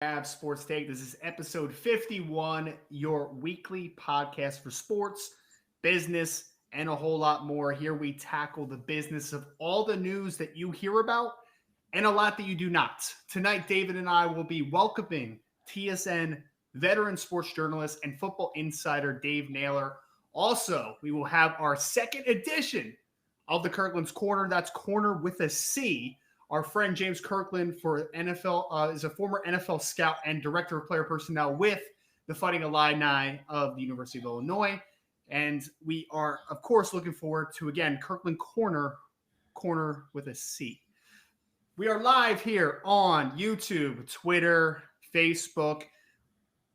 Have Sports Take. This is episode 51, your weekly podcast for sports, business, and a whole lot more. Here we tackle the business of all the news that you hear about and a lot that you do not. Tonight, David and I will be welcoming TSN veteran sports journalist and football insider Dave Naylor. Also, we will have our second edition of the Kirkland's Corner. That's Corner with a C. Our friend James Kirkland for NFL is a former NFL scout and director of player personnel with the Fighting Illini of the University of Illinois. And we are, of course, looking forward to, again, Kirkland Corner with a C. We are live here on YouTube, Twitter, Facebook,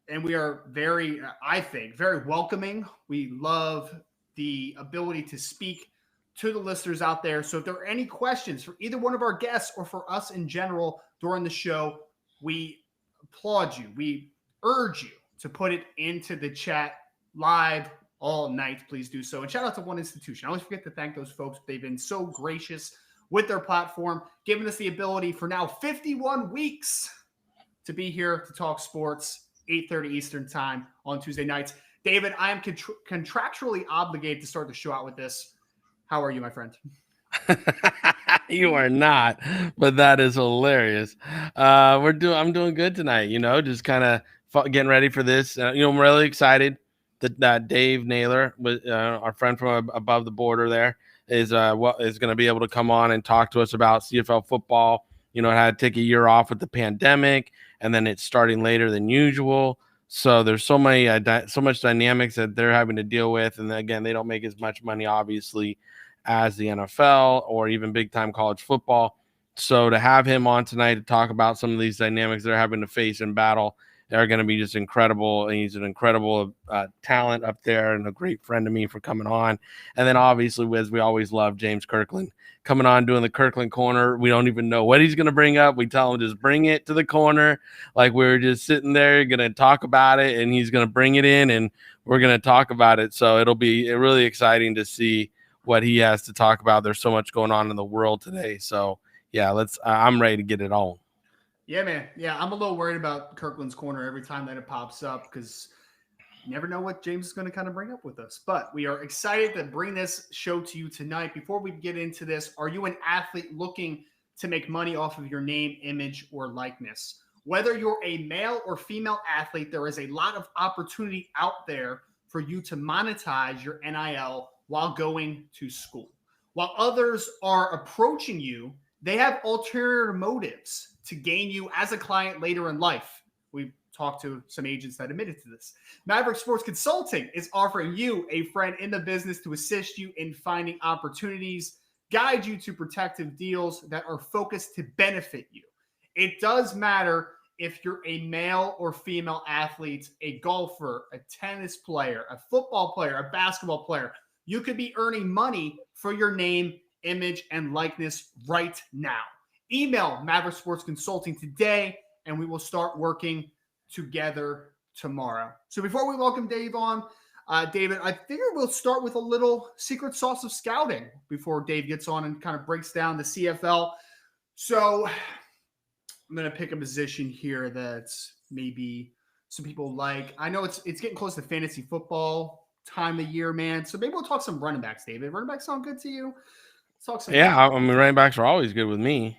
and we are very, I think, very welcoming. We love the ability to speak to the listeners out there. So if there are any questions for either one of our guests or for us in general during the show, we applaud you. We urge you to put it into the chat live all night. Please do so. And shout out to One Institution. I always forget to thank those folks. They've been so gracious with their platform, giving us the ability for now 51 weeks to be here to talk sports, 8:30 Eastern time on Tuesday nights. David, I am contractually obligated to start the show out with this. How are you, my friend? You are not, but that is hilarious. I'm doing good tonight. Just kind of getting ready for this. I'm really excited that Dave Naylor, our friend from above the border, there is going to be able to come on and talk to us about CFL football. It had to take a year off with the pandemic, and then it's starting later than usual. So there's so much dynamics that they're having to deal with, and again, they don't make as much money, obviously, as the NFL or even big time college football. So to have him on tonight to talk about some of these dynamics they're having to face in battle, they're going to be just incredible. And he's an incredible talent up there and a great friend to me for coming on. And then obviously, as we always love, James Kirkland coming on, doing the Kirkland Corner. We don't even know what he's going to bring up. We tell him just bring it to the corner. Like we're just sitting there going to talk about it, and he's going to bring it in and we're going to talk about it. So it'll be really exciting to see what he has to talk about. There's so much going on in the world today. So yeah, I'm ready to get it on. Yeah, man. Yeah, I'm a little worried about Kirkland's Corner every time that it pops up because you never know what James is going to kind of bring up with us. But we are excited to bring this show to you tonight. Before we get into this, are you an athlete looking to make money off of your name, image, or likeness? Whether you're a male or female athlete, there is a lot of opportunity out there for you to monetize your NIL while going to school. While others are approaching you, they have ulterior motives to gain you as a client later in life. We've talked to some agents that admitted to this. Maverick Sports Consulting is offering you a friend in the business to assist you in finding opportunities, guide you to protective deals that are focused to benefit you. It does matter if you're a male or female athlete, a golfer, a tennis player, a football player, a basketball player. You could be earning money for your name, image, and likeness right now. Email Maverick Sports Consulting today, and we will start working together tomorrow. So before we welcome Dave on, David, I figure we'll start with a little secret sauce of scouting before Dave gets on and kind of breaks down the CFL. So I'm going to pick a position here that's maybe some people like. I know it's getting close to fantasy football time of year, man. So maybe we'll talk some running backs, David. Running backs sound good to you? Let's talk some. Yeah, I mean, running backs are always good with me.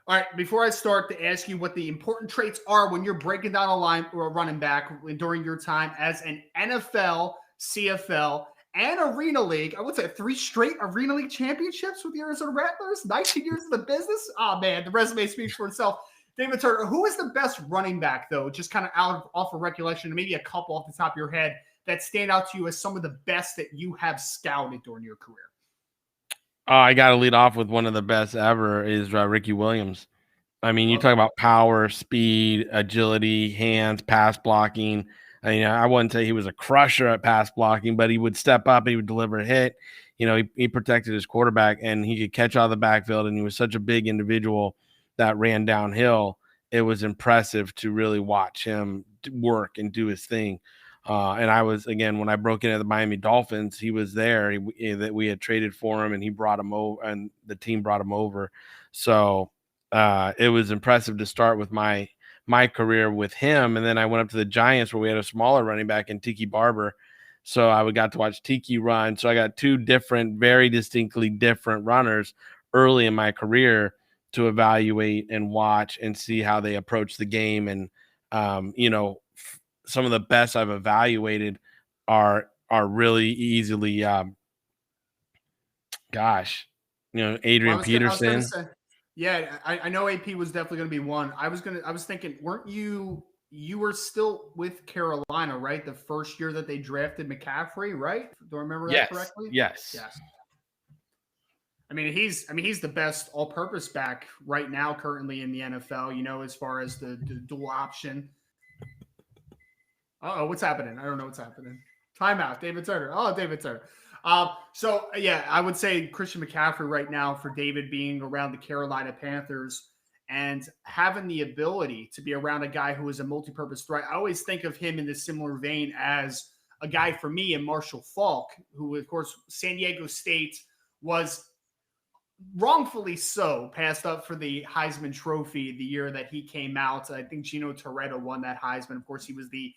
All right, before I start to ask you what the important traits are when you're breaking down a line or a running back during your time as an NFL, CFL, and Arena League, I would say 3 straight Arena League championships with the Arizona Rattlers, 19 years in the business. Oh, man, the resume speaks for itself. David Turner, who is the best running back, though, just kind of off of recollection, maybe a couple off the top of your head, that stand out to you as some of the best that you have scouted during your career? I got to lead off with one of the best ever is Ricky Williams. I mean, you talk about power, speed, agility, hands, pass blocking. I mean, I wouldn't say he was a crusher at pass blocking, but he would step up, he would deliver a hit. He protected his quarterback, and he could catch out of the backfield, and he was such a big individual that ran downhill. It was impressive to really watch him work and do his thing. And I was, again, when I broke into the Miami Dolphins, he was there. That we had traded for him, and he brought him over, and the team brought him over. So it was impressive to start with my my career with him. And then I went up to the Giants where we had a smaller running back in Tiki Barber. So I got to watch Tiki run. So I got two different, very distinctly different runners early in my career to evaluate and watch and see how they approach the game. And, some of the best I've evaluated are really easily, Adrian I was gonna Peterson. say, yeah, I know AP was definitely gonna be one. I was thinking, weren't you were still with Carolina, right? The first year that they drafted McCaffrey, right? Do I remember that correctly? Yes. I mean, he's the best all-purpose back right now, currently in the NFL. As far as the dual option. Oh, what's happening? I don't know what's happening. Timeout. David Turner. Oh, David Turner. So yeah, I would say Christian McCaffrey right now for David being around the Carolina Panthers and having the ability to be around a guy who is a multi-purpose threat. I always think of him in this similar vein as a guy for me and Marshall Faulk, who of course San Diego State was wrongfully so passed up for the Heisman Trophy the year that he came out. I think Gino Toretta won that Heisman. Of course, he was the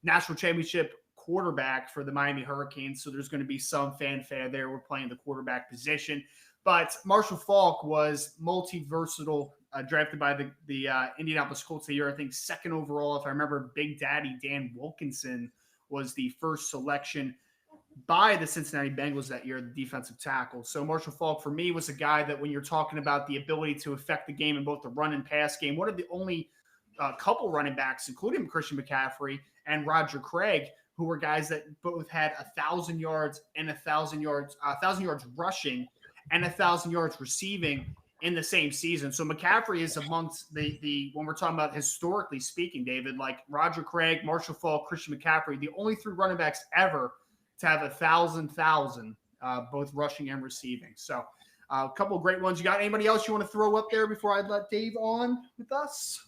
national championship quarterback for the Miami Hurricanes, so there's going to be some fanfare there. We're playing the quarterback position. But Marshall Faulk was multi-versatile, drafted by the Indianapolis Colts the year, I think, second overall. If I remember, Big Daddy Dan Wilkinson was the first selection by the Cincinnati Bengals that year, the defensive tackle. So Marshall Faulk, for me, was a guy that when you're talking about the ability to affect the game in both the run and pass game, one of the only couple running backs, including Christian McCaffrey and Roger Craig, who were guys that both had 1,000 yards and 1,000 yards rushing and 1,000 yards receiving in the same season. So McCaffrey is amongst the when we're talking about historically speaking, David, like Roger Craig, Marshall Faulk, Christian McCaffrey, the only three running backs ever to have 1,000, both rushing and receiving. So a couple of great ones. You got anybody else you want to throw up there before I let Dave on with us?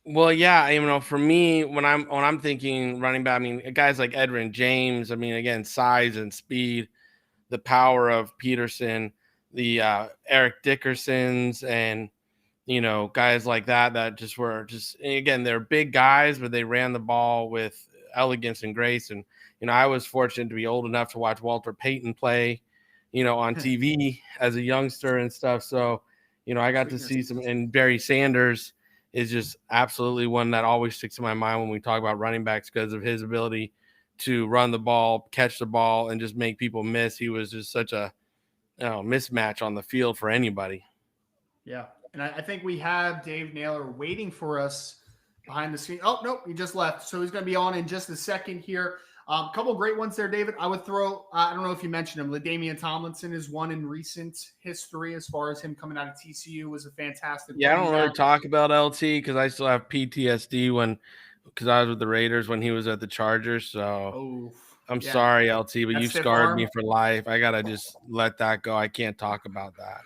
Well, yeah, for me, when I'm thinking running back, I mean, guys like Edwin James, I mean, again, size and speed, the power of Peterson, the Eric Dickersons, and guys like that just were again, they're big guys, but they ran the ball with elegance and grace. And I was fortunate to be old enough to watch Walter Payton play, on TV as a youngster and stuff. So, I got to see some, and Barry Sanders is just absolutely one that always sticks in my mind when we talk about running backs because of his ability to run the ball, catch the ball, and just make people miss. He was just such a mismatch on the field for anybody. Yeah. And I think we have Dave Naylor waiting for us behind the scene. Oh, no, he just left. So he's going to be on in just a second here. A couple of great ones there, David. I would throw, I don't know if you mentioned him, LaDainian Tomlinson is one in recent history as far as him coming out of TCU was a fantastic. Yeah, I don't really talk about LT because I still have PTSD because I was with the Raiders when he was at the Chargers. So I'm sorry, LT, but you scarred me for life. I got to just let that go. I can't talk about that.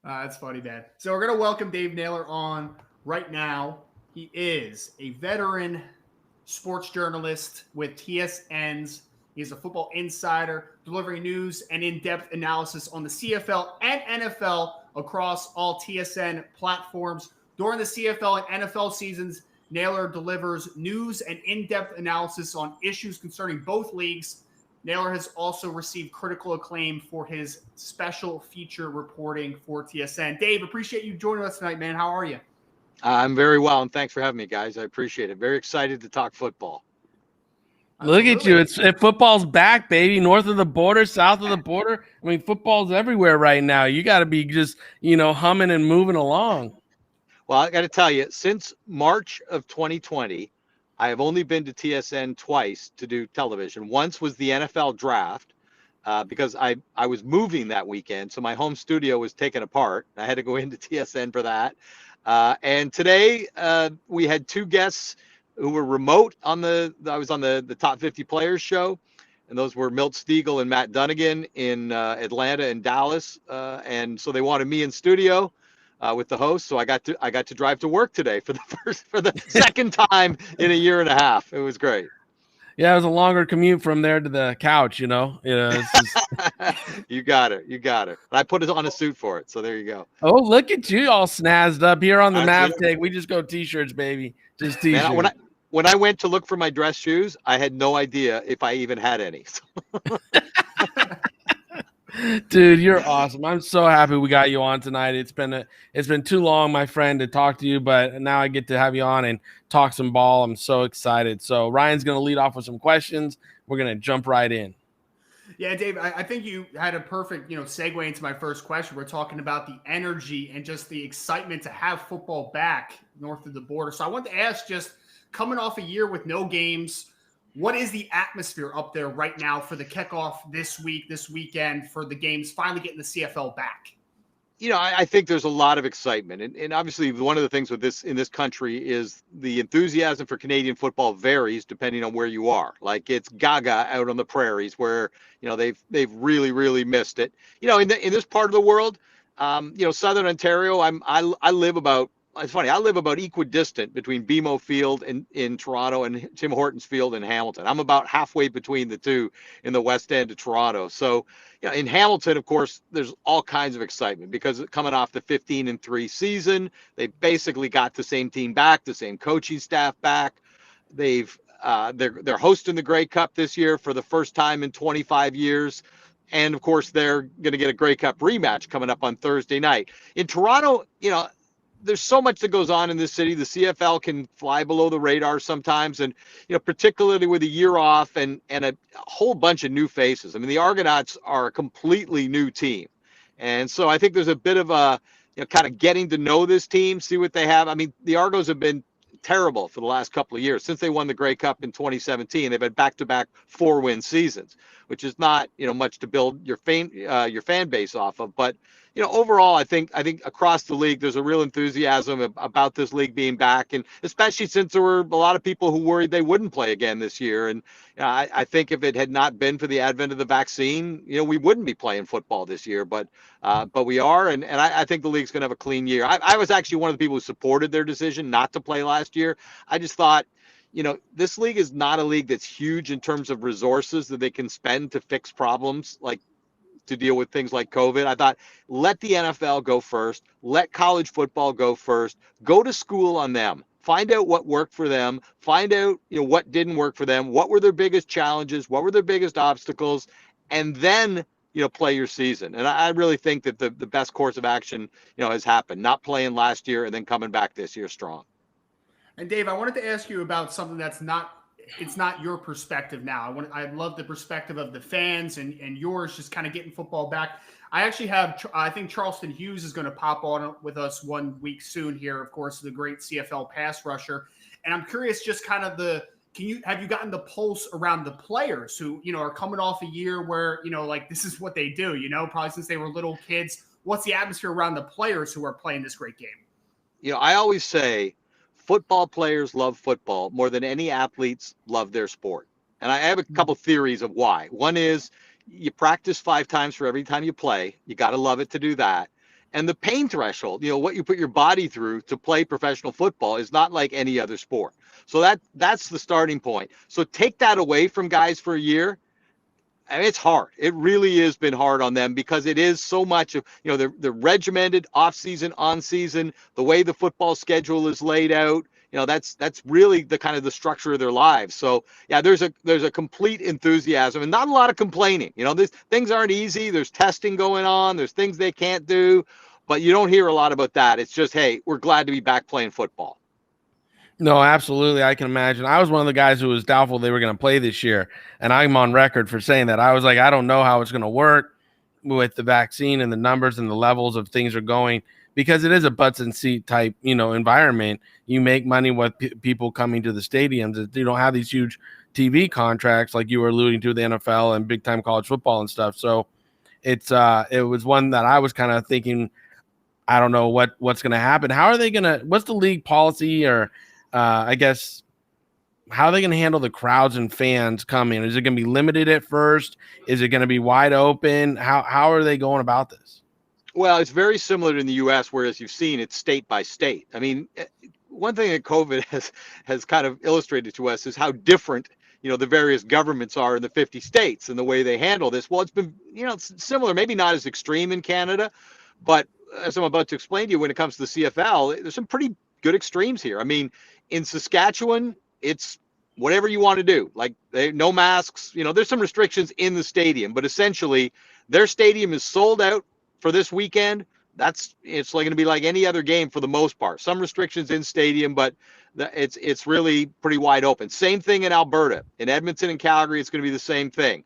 That's funny, man. So we're going to welcome Dave Naylor on right now. He is a veteran sports journalist with TSN's. He's a football insider, delivering news and in-depth analysis on the CFL and NFL across all TSN platforms. During the CFL and NFL seasons, Naylor delivers news and in-depth analysis on issues concerning both leagues. Naylor has also received critical acclaim for his special feature reporting for TSN. Dave, appreciate you joining us tonight, man. How are you? I'm very well, and thanks for having me, guys. I appreciate it. Very excited to talk football. Look at you. Football's back, baby. North of the border, south of the border. I mean, football's everywhere right now. You got to be just, humming and moving along. Well, I got to tell you, since March of 2020, I have only been to TSN twice to do television. Once was the NFL draft because I was moving that weekend, so my home studio was taken apart. I had to go into TSN for that. And today we had two guests who were remote I was on the Top 50 Players show, and those were Milt Stegall and Matt Dunnigan in Atlanta and Dallas. And so they wanted me in studio with the host. So I got to drive to work today for the second time in a year and a half. It was great. Yeah, it was a longer commute from there to the couch, It's just... You got it. I put it on a suit for it, so there you go. Oh, look at you all snazzed up here on the Mav Take. We just go T-shirts, baby. Just tease Man, you. when I went to look for my dress shoes, I had no idea if I even had any. Dude, you're awesome. I'm so happy we got you on tonight. It's been too long, my friend, to talk to you, but now I get to have you on and talk some ball. I'm so excited. So Ryan's going to lead off with some questions. We're going to jump right in. Yeah, Dave, I think you had a perfect, segue into my first question. We're talking about the energy and just the excitement to have football back north of the border. So I want to ask, just coming off a year with no games, what is the atmosphere up there right now for the kickoff this weekend, for the games finally getting the CFL back? I think there's a lot of excitement, and obviously one of the things with this in this country is the enthusiasm for Canadian football varies depending on where you are. Like it's gaga out on the prairies where they've really missed it. In this part of the world, Southern Ontario, I live about. It's funny. I live about equidistant between BMO Field in Toronto and Tim Hortons Field in Hamilton. I'm about halfway between the two in the west end of Toronto. So in Hamilton, of course, there's all kinds of excitement because coming off the 15-3 season, they basically got the same team back, the same coaching staff back. They're hosting the Grey Cup this year for the first time in 25 years. And of course, they're going to get a Grey Cup rematch coming up on Thursday night. In Toronto, there's so much that goes on in this city. The CFL can fly below the radar sometimes, and particularly with a year off and a whole bunch of new faces. I mean, the Argonauts are a completely new team, and so I think there's a bit of a kind of getting to know this team, see what they have. I mean, the Argos have been terrible for the last couple of years since they won the Grey Cup in 2017. They've had back-to-back 4-win seasons, which is not much to build your fan base off of, but overall, I think across the league, there's a real enthusiasm about this league being back, and especially since there were a lot of people who worried they wouldn't play again this year. And I think if it had not been for the advent of the vaccine, we wouldn't be playing football this year. But we are, and I think the league's going to have a clean year. I was actually one of the people who supported their decision not to play last year. I just thought, this league is not a league that's huge in terms of resources that they can spend to fix problems like to deal with things like COVID. I thought, let the NFL go first, let college football go first, go to school on them, find out what worked for them, find out what didn't work for them, what were their biggest challenges, what were their biggest obstacles, and then play your season. And I really think that the best course of action has happened, not playing last year and then coming back this year strong. And Dave, I wanted to ask you about something it's not your perspective now. I love the perspective of the fans and yours, just kind of getting football back. I actually I think Charleston Hughes is going to pop on with us 1 week soon here, of course, the great CFL pass rusher. And I'm curious, just kind of have you gotten the pulse around the players who, are coming off a year where, like this is what they do, probably since they were little kids. What's the atmosphere around the players who are playing this great game? I always say, football players love football more than any athletes love their sport. And I have a couple theories of why. One is you practice 5 times for every time you play. You got to love it to do that. And the pain threshold, what you put your body through to play professional football is not like any other sport. So that's the starting point. So take that away from guys for a year. I mean, it's hard. It really has been hard on them because it is so much of, the regimented off season, on season, the way the football schedule is laid out. That's really the kind of the structure of their lives. So yeah, there's a complete enthusiasm and not a lot of complaining. Things aren't easy. There's testing going on. There's things they can't do, but you don't hear a lot about that. It's just, hey, we're glad to be back playing football. No, absolutely. I can imagine. I was one of the guys who was doubtful they were going to play this year, and I'm on record for saying that. I was like, I don't know how it's going to work with the vaccine and the numbers and the levels of things are going, because it is a butts and seat type, environment. You make money with people coming to the stadiums. You don't have these huge TV contracts like you were alluding to, the NFL and big time college football and stuff. So it was one that I was kind of thinking, I don't know what's going to happen. How are they going to? What's the league policy, or I guess, how are they going to handle the crowds and fans coming? Is it going to be limited at first? Is it going to be wide open? How are they going about this? Well, it's very similar in the U.S., whereas you've seen it's state by state. I mean, one thing that COVID has kind of illustrated to us is how different, the various governments are in the 50 states and the way they handle this. Well, it's been, it's similar, maybe not as extreme in Canada, but as I'm about to explain to you, when it comes to the CFL, there's some pretty good extremes here. I mean, in Saskatchewan, it's whatever you want to do. Like no masks, there's some restrictions in the stadium, but essentially their stadium is sold out for this weekend. It's like going to be like any other game for the most part. Some restrictions in stadium, but it's really pretty wide open. Same thing in Alberta. In Edmonton and Calgary, it's going to be the same thing.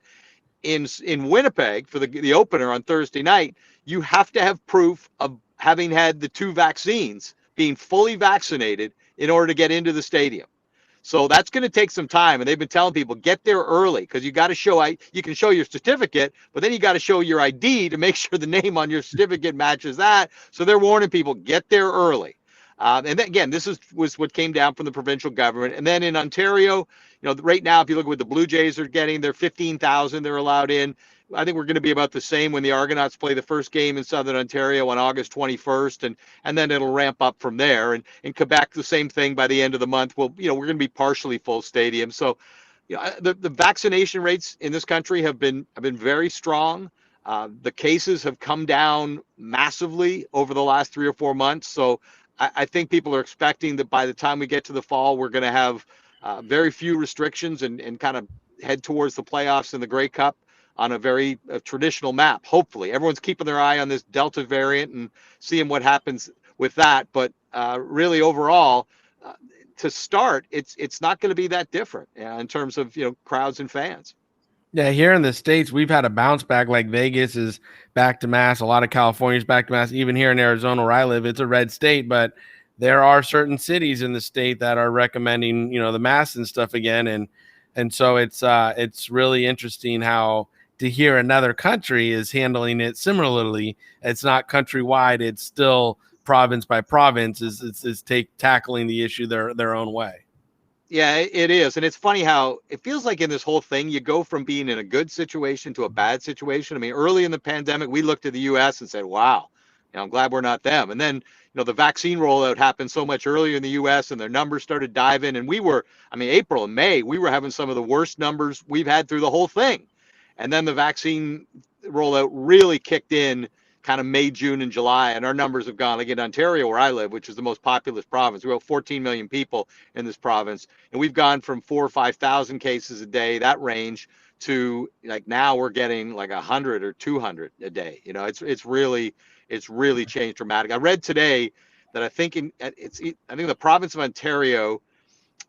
In Winnipeg for the opener on Thursday night, you have to have proof of having had the 2 vaccines, being fully vaccinated in order to get into the stadium. So that's going to take some time. And they've been telling people, get there early, because you got to show, you can show your certificate, but then you got to show your ID to make sure the name on your certificate matches that. So they're warning people, get there early. And then, again, this was what came down from the provincial government. And then in Ontario, right now, if you look at what the Blue Jays are getting, they're 15,000 they're allowed in. I think we're going to be about the same when the Argonauts play the first game in Southern Ontario on August 21st, and then it'll ramp up from there. And in Quebec, the same thing by the end of the month. We're going to be partially full stadium. So, the vaccination rates in this country have been very strong. The cases have come down massively over the last 3 or 4 months. So I think people are expecting that by the time we get to the fall, we're going to have very few restrictions and kind of head towards the playoffs and the Grey Cup on a very traditional map. Hopefully, everyone's keeping their eye on this Delta variant and seeing what happens with that. But really, overall, to start, it's not going to be that different in terms of crowds and fans. Yeah, here in the States, we've had a bounce back. Like Vegas is back to mask. A lot of California's back to mask. Even here in Arizona, where I live, it's a red state, but there are certain cities in the state that are recommending, the masks and stuff again. And so it's really interesting how to hear another country is handling it similarly. It's not countrywide. It's still province by province is tackling the issue their own way. Yeah, it is. And it's funny how it feels like in this whole thing, you go from being in a good situation to a bad situation. I mean, early in the pandemic, we looked at the U.S. and said, wow, I'm glad we're not them. And then, the vaccine rollout happened so much earlier in the U.S. and their numbers started diving. And April and May, we were having some of the worst numbers we've had through the whole thing. And then the vaccine rollout really kicked in kind of May, June, and July, and our numbers have gone, like in Ontario, where I live, which is the most populous province. We have 14 million people in this province, and we've gone from 4,000 or 5,000 cases a day, that range, to like now we're getting like 100 or 200 a day. It's really changed dramatically. I read today that I think the province of Ontario,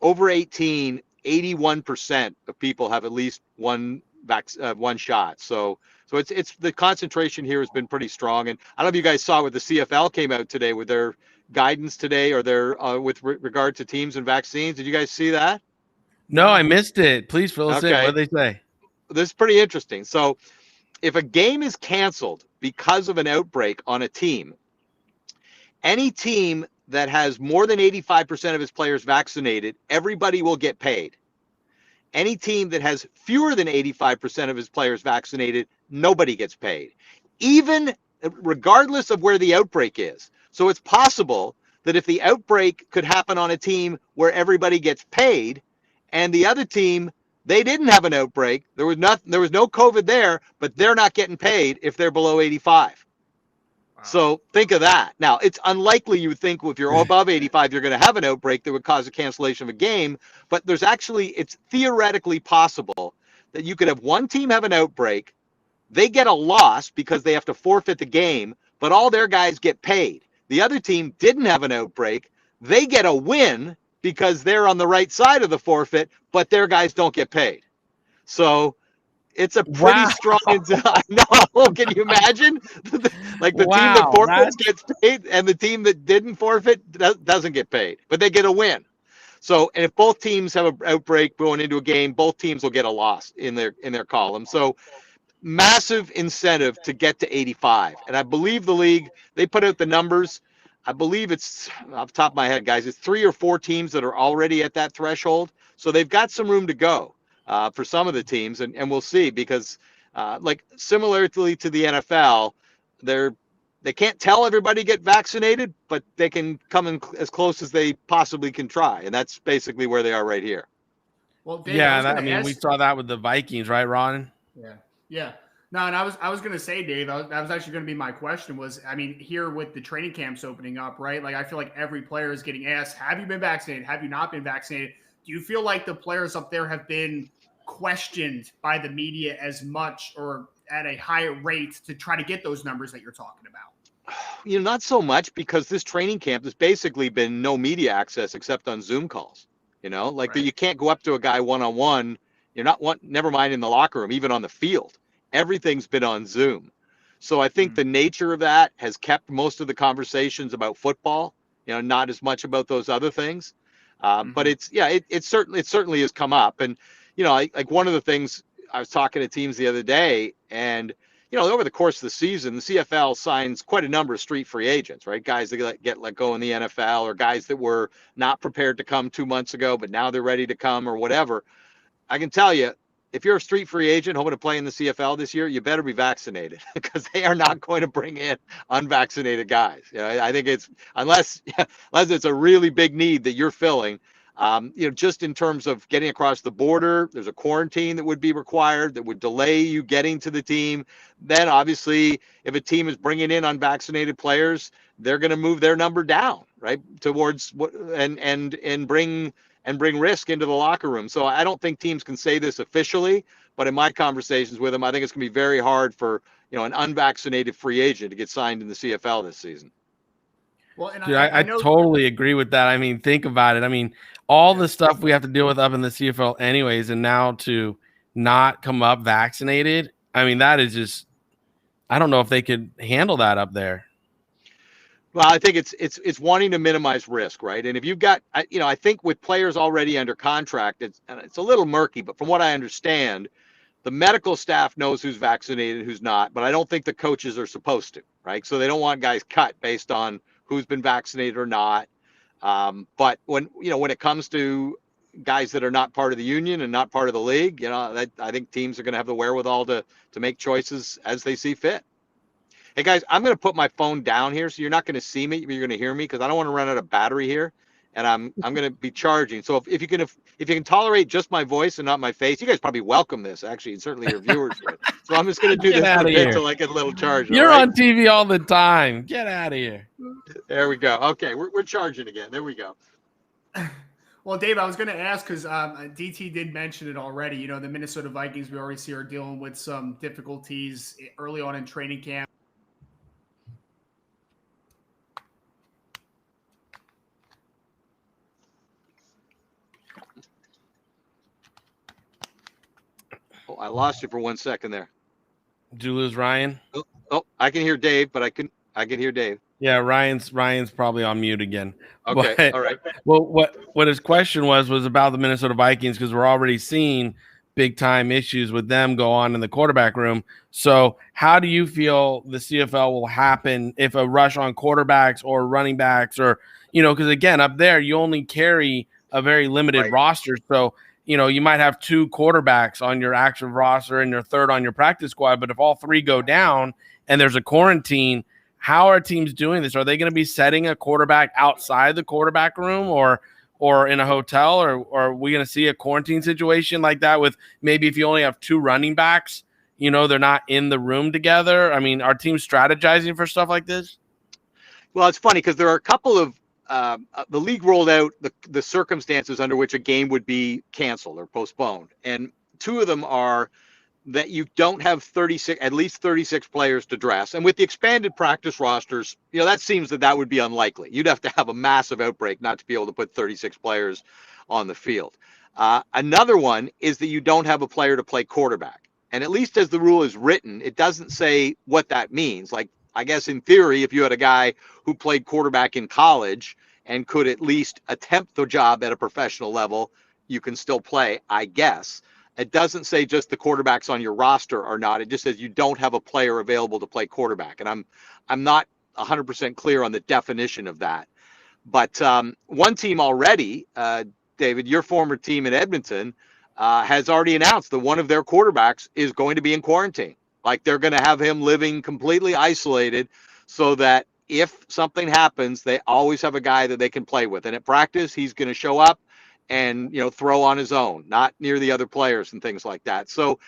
over 18, 81% of people have at least one shot. So it's the concentration here has been pretty strong. And I don't know if you guys saw what the CFL came out today with their guidance today, or their with regard to teams and vaccines. Did you guys see that? No, I missed it. Please fill us in. What did they say? This is pretty interesting. So if a game is canceled because of an outbreak on a team, any team that has more than 85% of its players vaccinated, everybody will get paid. Any team that has fewer than 85% of its players vaccinated, nobody gets paid, even regardless of where the outbreak is. So it's possible that if the outbreak could happen on a team where everybody gets paid, and the other team, they didn't have an outbreak, there was no COVID there, but they're not getting paid if they're below 85. Wow. So think of that. Now, it's unlikely you would think if you're above 85, you're going to have an outbreak that would cause a cancellation of a game. But it's theoretically possible that you could have one team have an outbreak. They get a loss because they have to forfeit the game, but all their guys get paid. The other team didn't have an outbreak. They get a win because they're on the right side of the forfeit, but their guys don't get paid. So it's a pretty strong. No, can you imagine? Like the team that forfeits gets paid, and the team that didn't forfeit doesn't get paid, but they get a win. So, and if both teams have an outbreak going into a game, both teams will get a loss in their column. So, massive incentive to get to 85. And I believe the league, they put out the numbers. I believe it's off the top of my head, guys, it's 3 or 4 teams that are already at that threshold. So they've got some room to go. For some of the teams, and we'll see, because like similarly to the NFL, they can't tell everybody get vaccinated, but they can come in as close as they possibly can try, and that's basically where they are right here. Well, Dave, yeah, we saw that with the Vikings, right, Ron? Yeah. No, and I was going to say, Dave, that was actually going to be my question was, I mean, here with the training camps opening up, right? Like, I feel like every player is getting asked, have you been vaccinated? Have you not been vaccinated? Do you feel like the players up there have been questioned by the media as much or at a higher rate to try to get those numbers that you're talking about? Not so much, because this training camp has basically been no media access except on Zoom calls. Like Right. you can't go up to a guy one-on-one. You're not never mind in the locker room, even on the field. Everything's been on Zoom. So I think the nature of that has kept most of the conversations about football, not as much about those other things. But it certainly has come up. And, like one of the things, I was talking to teams the other day, and over the course of the season, the CFL signs quite a number of street free agents, right? Guys that get let go in the NFL, or guys that were not prepared to come 2 months ago, but now they're ready to come, or whatever. I can tell you, if you're a street free agent hoping to play in the CFL this year, you better be vaccinated, because they are not going to bring in unvaccinated guys. I think it's unless it's a really big need that you're filling. Just in terms of getting across the border, there's a quarantine that would be required that would delay you getting to the team. Then obviously, if a team is bringing in unvaccinated players, they're going to move their number down, right, towards what and bring risk into the locker room. So I don't think teams can say this officially, but in my conversations with them, I think it's going to be very hard for an unvaccinated free agent to get signed in the CFL this season. Well, and Dude, I I know. totally agree with that. I mean, think about it. I mean, all the stuff we have to deal with up in the CFL anyways, and now to not come up vaccinated, I mean, that is just, I don't know if they could handle that up there. Well, I think it's wanting to minimize risk, right? And if you've got, I think with players already under contract, it's a little murky, but from what I understand, the medical staff knows who's vaccinated and who's not, but I don't think the coaches are supposed to, right? So they don't want guys cut based on who's been vaccinated or not. But when it comes to guys that are not part of the union and not part of the league, I think teams are going to have the wherewithal to make choices as they see fit. Hey guys, I'm going to put my phone down here, so you're not going to see me, but you're going to hear me, because I don't want to run out of battery here, and I'm going to be charging. So if you can tolerate just my voice and not my face, you guys probably welcome this, actually, and certainly your viewers would. So I'm just going to do this for a bit till I get a little charge. You're on TV all the time. Get out of here. There we go. Okay, we're charging again. There we go. Well, Dave, I was going to ask, because DT did mention it already. The Minnesota Vikings, we already see, are dealing with some difficulties early on in training camp. Oh, I lost you for 1 second there. Did you lose Ryan? Oh, I can hear Dave, but I can hear Dave. Yeah, Ryan's probably on mute again. Okay, but, all right. Well, what his question was about the Minnesota Vikings, because we're already seeing big time issues with them go on in the quarterback room. So how do you feel the CFL will happen if a rush on quarterbacks or running backs, or because again, up there you only carry a very limited roster. So you might have 2 quarterbacks on your active roster and your third on your practice squad. But if all 3 go down and there's a quarantine, how are teams doing this? Are they going to be setting a quarterback outside the quarterback room or in a hotel? Or are we going to see a quarantine situation like that with maybe if you only have 2 running backs, they're not in the room together? I mean, are teams strategizing for stuff like this? Well, it's funny because there are a couple of the league rolled out the circumstances under which a game would be canceled or postponed. And 2 of them are that you don't have at least 36 players to dress. And with the expanded practice rosters, that seems that would be unlikely. You'd have to have a massive outbreak not to be able to put 36 players on the field. Another one is that you don't have a player to play quarterback. And at least as the rule is written, it doesn't say what that means. Like, I guess in theory, if you had a guy who played quarterback in college and could at least attempt the job at a professional level, you can still play, I guess. It doesn't say just the quarterbacks on your roster are not. It just says you don't have a player available to play quarterback. And I'm not 100% clear on the definition of that. But one team already, David, your former team in Edmonton, has already announced that one of their quarterbacks is going to be in quarantine. Like, they're going to have him living completely isolated so that if something happens, they always have a guy that they can play with. And at practice, he's going to show up and throw on his own, not near the other players and things like that. So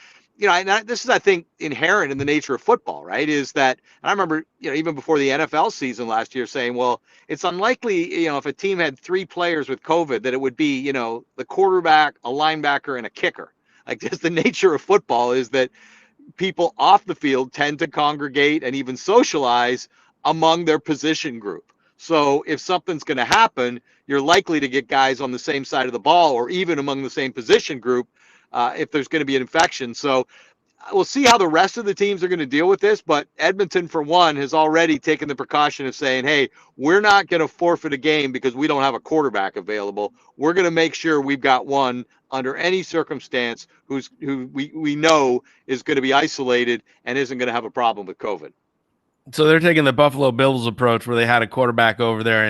this is, I think, inherent in the nature of football, right? Is that, and I remember, even before the NFL season last year saying, well, it's unlikely, if a team had 3 players with COVID, that it would be, the quarterback, a linebacker, and a kicker. Like, just the nature of football is that people off the field tend to congregate and even socialize among their position group. So if something's going to happen, you're likely to get guys on the same side of the ball or even among the same position group if there's going to be an infection. So we'll see how the rest of the teams are going to deal with this. But Edmonton, for one, has already taken the precaution of saying, hey, we're not going to forfeit a game because we don't have a quarterback available. We're going to make sure we've got one under any circumstance who we know is going to be isolated and isn't going to have a problem with COVID. So they're taking the Buffalo Bills approach where they had a quarterback over there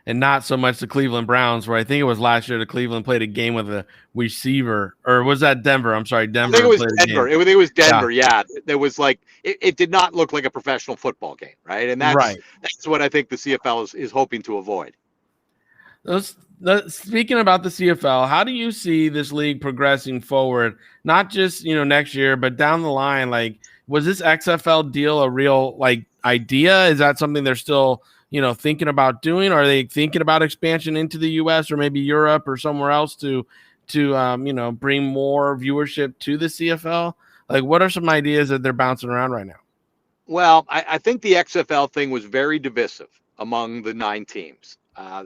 and not so much the Cleveland Browns, where I think it was last year the Cleveland played a game with a receiver, or was that Denver? I'm sorry, Denver. I think it was Denver. I think it was Denver. Yeah. There was it did not look like a professional football game, right? And that's what I think the CFL is hoping to avoid. Speaking about the CFL, how do you see this league progressing forward? Not just next year, but down the line. Like, was this XFL deal a real idea? Is that something they're still thinking about doing? Are they thinking about expansion into the U.S. or maybe Europe or somewhere else to bring more viewership to the CFL? Like, what are some ideas that they're bouncing around right now? Well, I think the XFL thing was very divisive among the 9 teams. I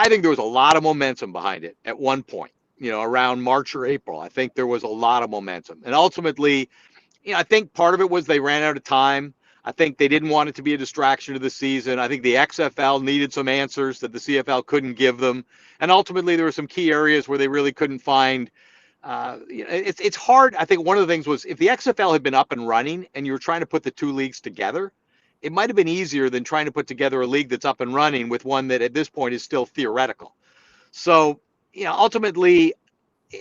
think there was a lot of momentum behind it at one point, around March or April. I think there was a lot of momentum. And ultimately, I think part of it was they ran out of time. I think they didn't want it to be a distraction to the season. I think the XFL needed some answers that the CFL couldn't give them. And ultimately, there were some key areas where they really couldn't find. It's hard. I think one of the things was if the XFL had been up and running and you were trying to put the 2 leagues together, it might have been easier than trying to put together a league that's up and running with one that at this point is still theoretical. So, ultimately,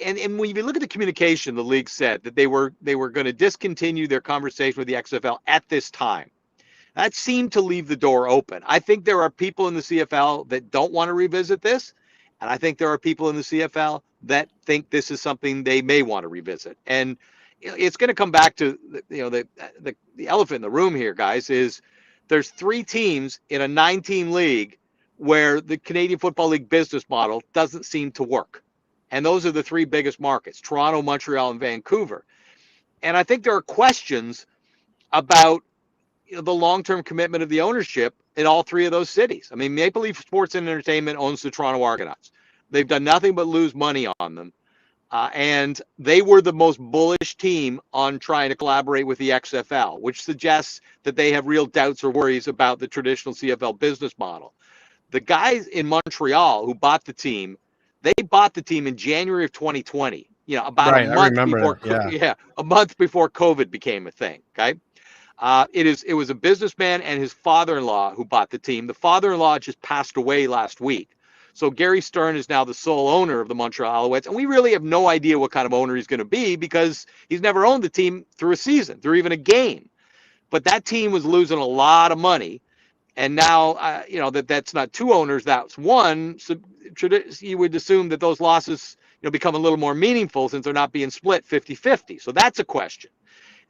and when you look at the communication, the league said that they were going to discontinue their conversation with the XFL at this time. That seemed to leave the door open. I think there are people in the CFL that don't want to revisit this, and I think there are people in the CFL that think this is something they may want to revisit. And it's going to come back to the elephant in the room here, guys. Is there's 3 teams in a 9-team league where the Canadian Football League business model doesn't seem to work. And those are the 3 biggest markets, Toronto, Montreal, and Vancouver. And I think there are questions about the long-term commitment of the ownership in all 3 of those cities. I mean, Maple Leaf Sports and Entertainment owns the Toronto Argonauts. They've done nothing but lose money on them. And they were the most bullish team on trying to collaborate with the XFL, which suggests that they have real doubts or worries about the traditional CFL business model. The guys in Montreal who bought the team, they bought the team in January of 2020, about a month before, a month before COVID became a thing. Okay. It was a businessman and his father-in-law who bought the team. The father-in-law just passed away last week. So Gary Stern is now the sole owner of the Montreal Alouettes. And we really have no idea what kind of owner he's going to be because he's never owned the team through a season, through even a game. But that team was losing a lot of money. And now, that's not 2 owners, that's 1. So you would assume that those losses, become a little more meaningful since they're not being split 50-50. So that's a question.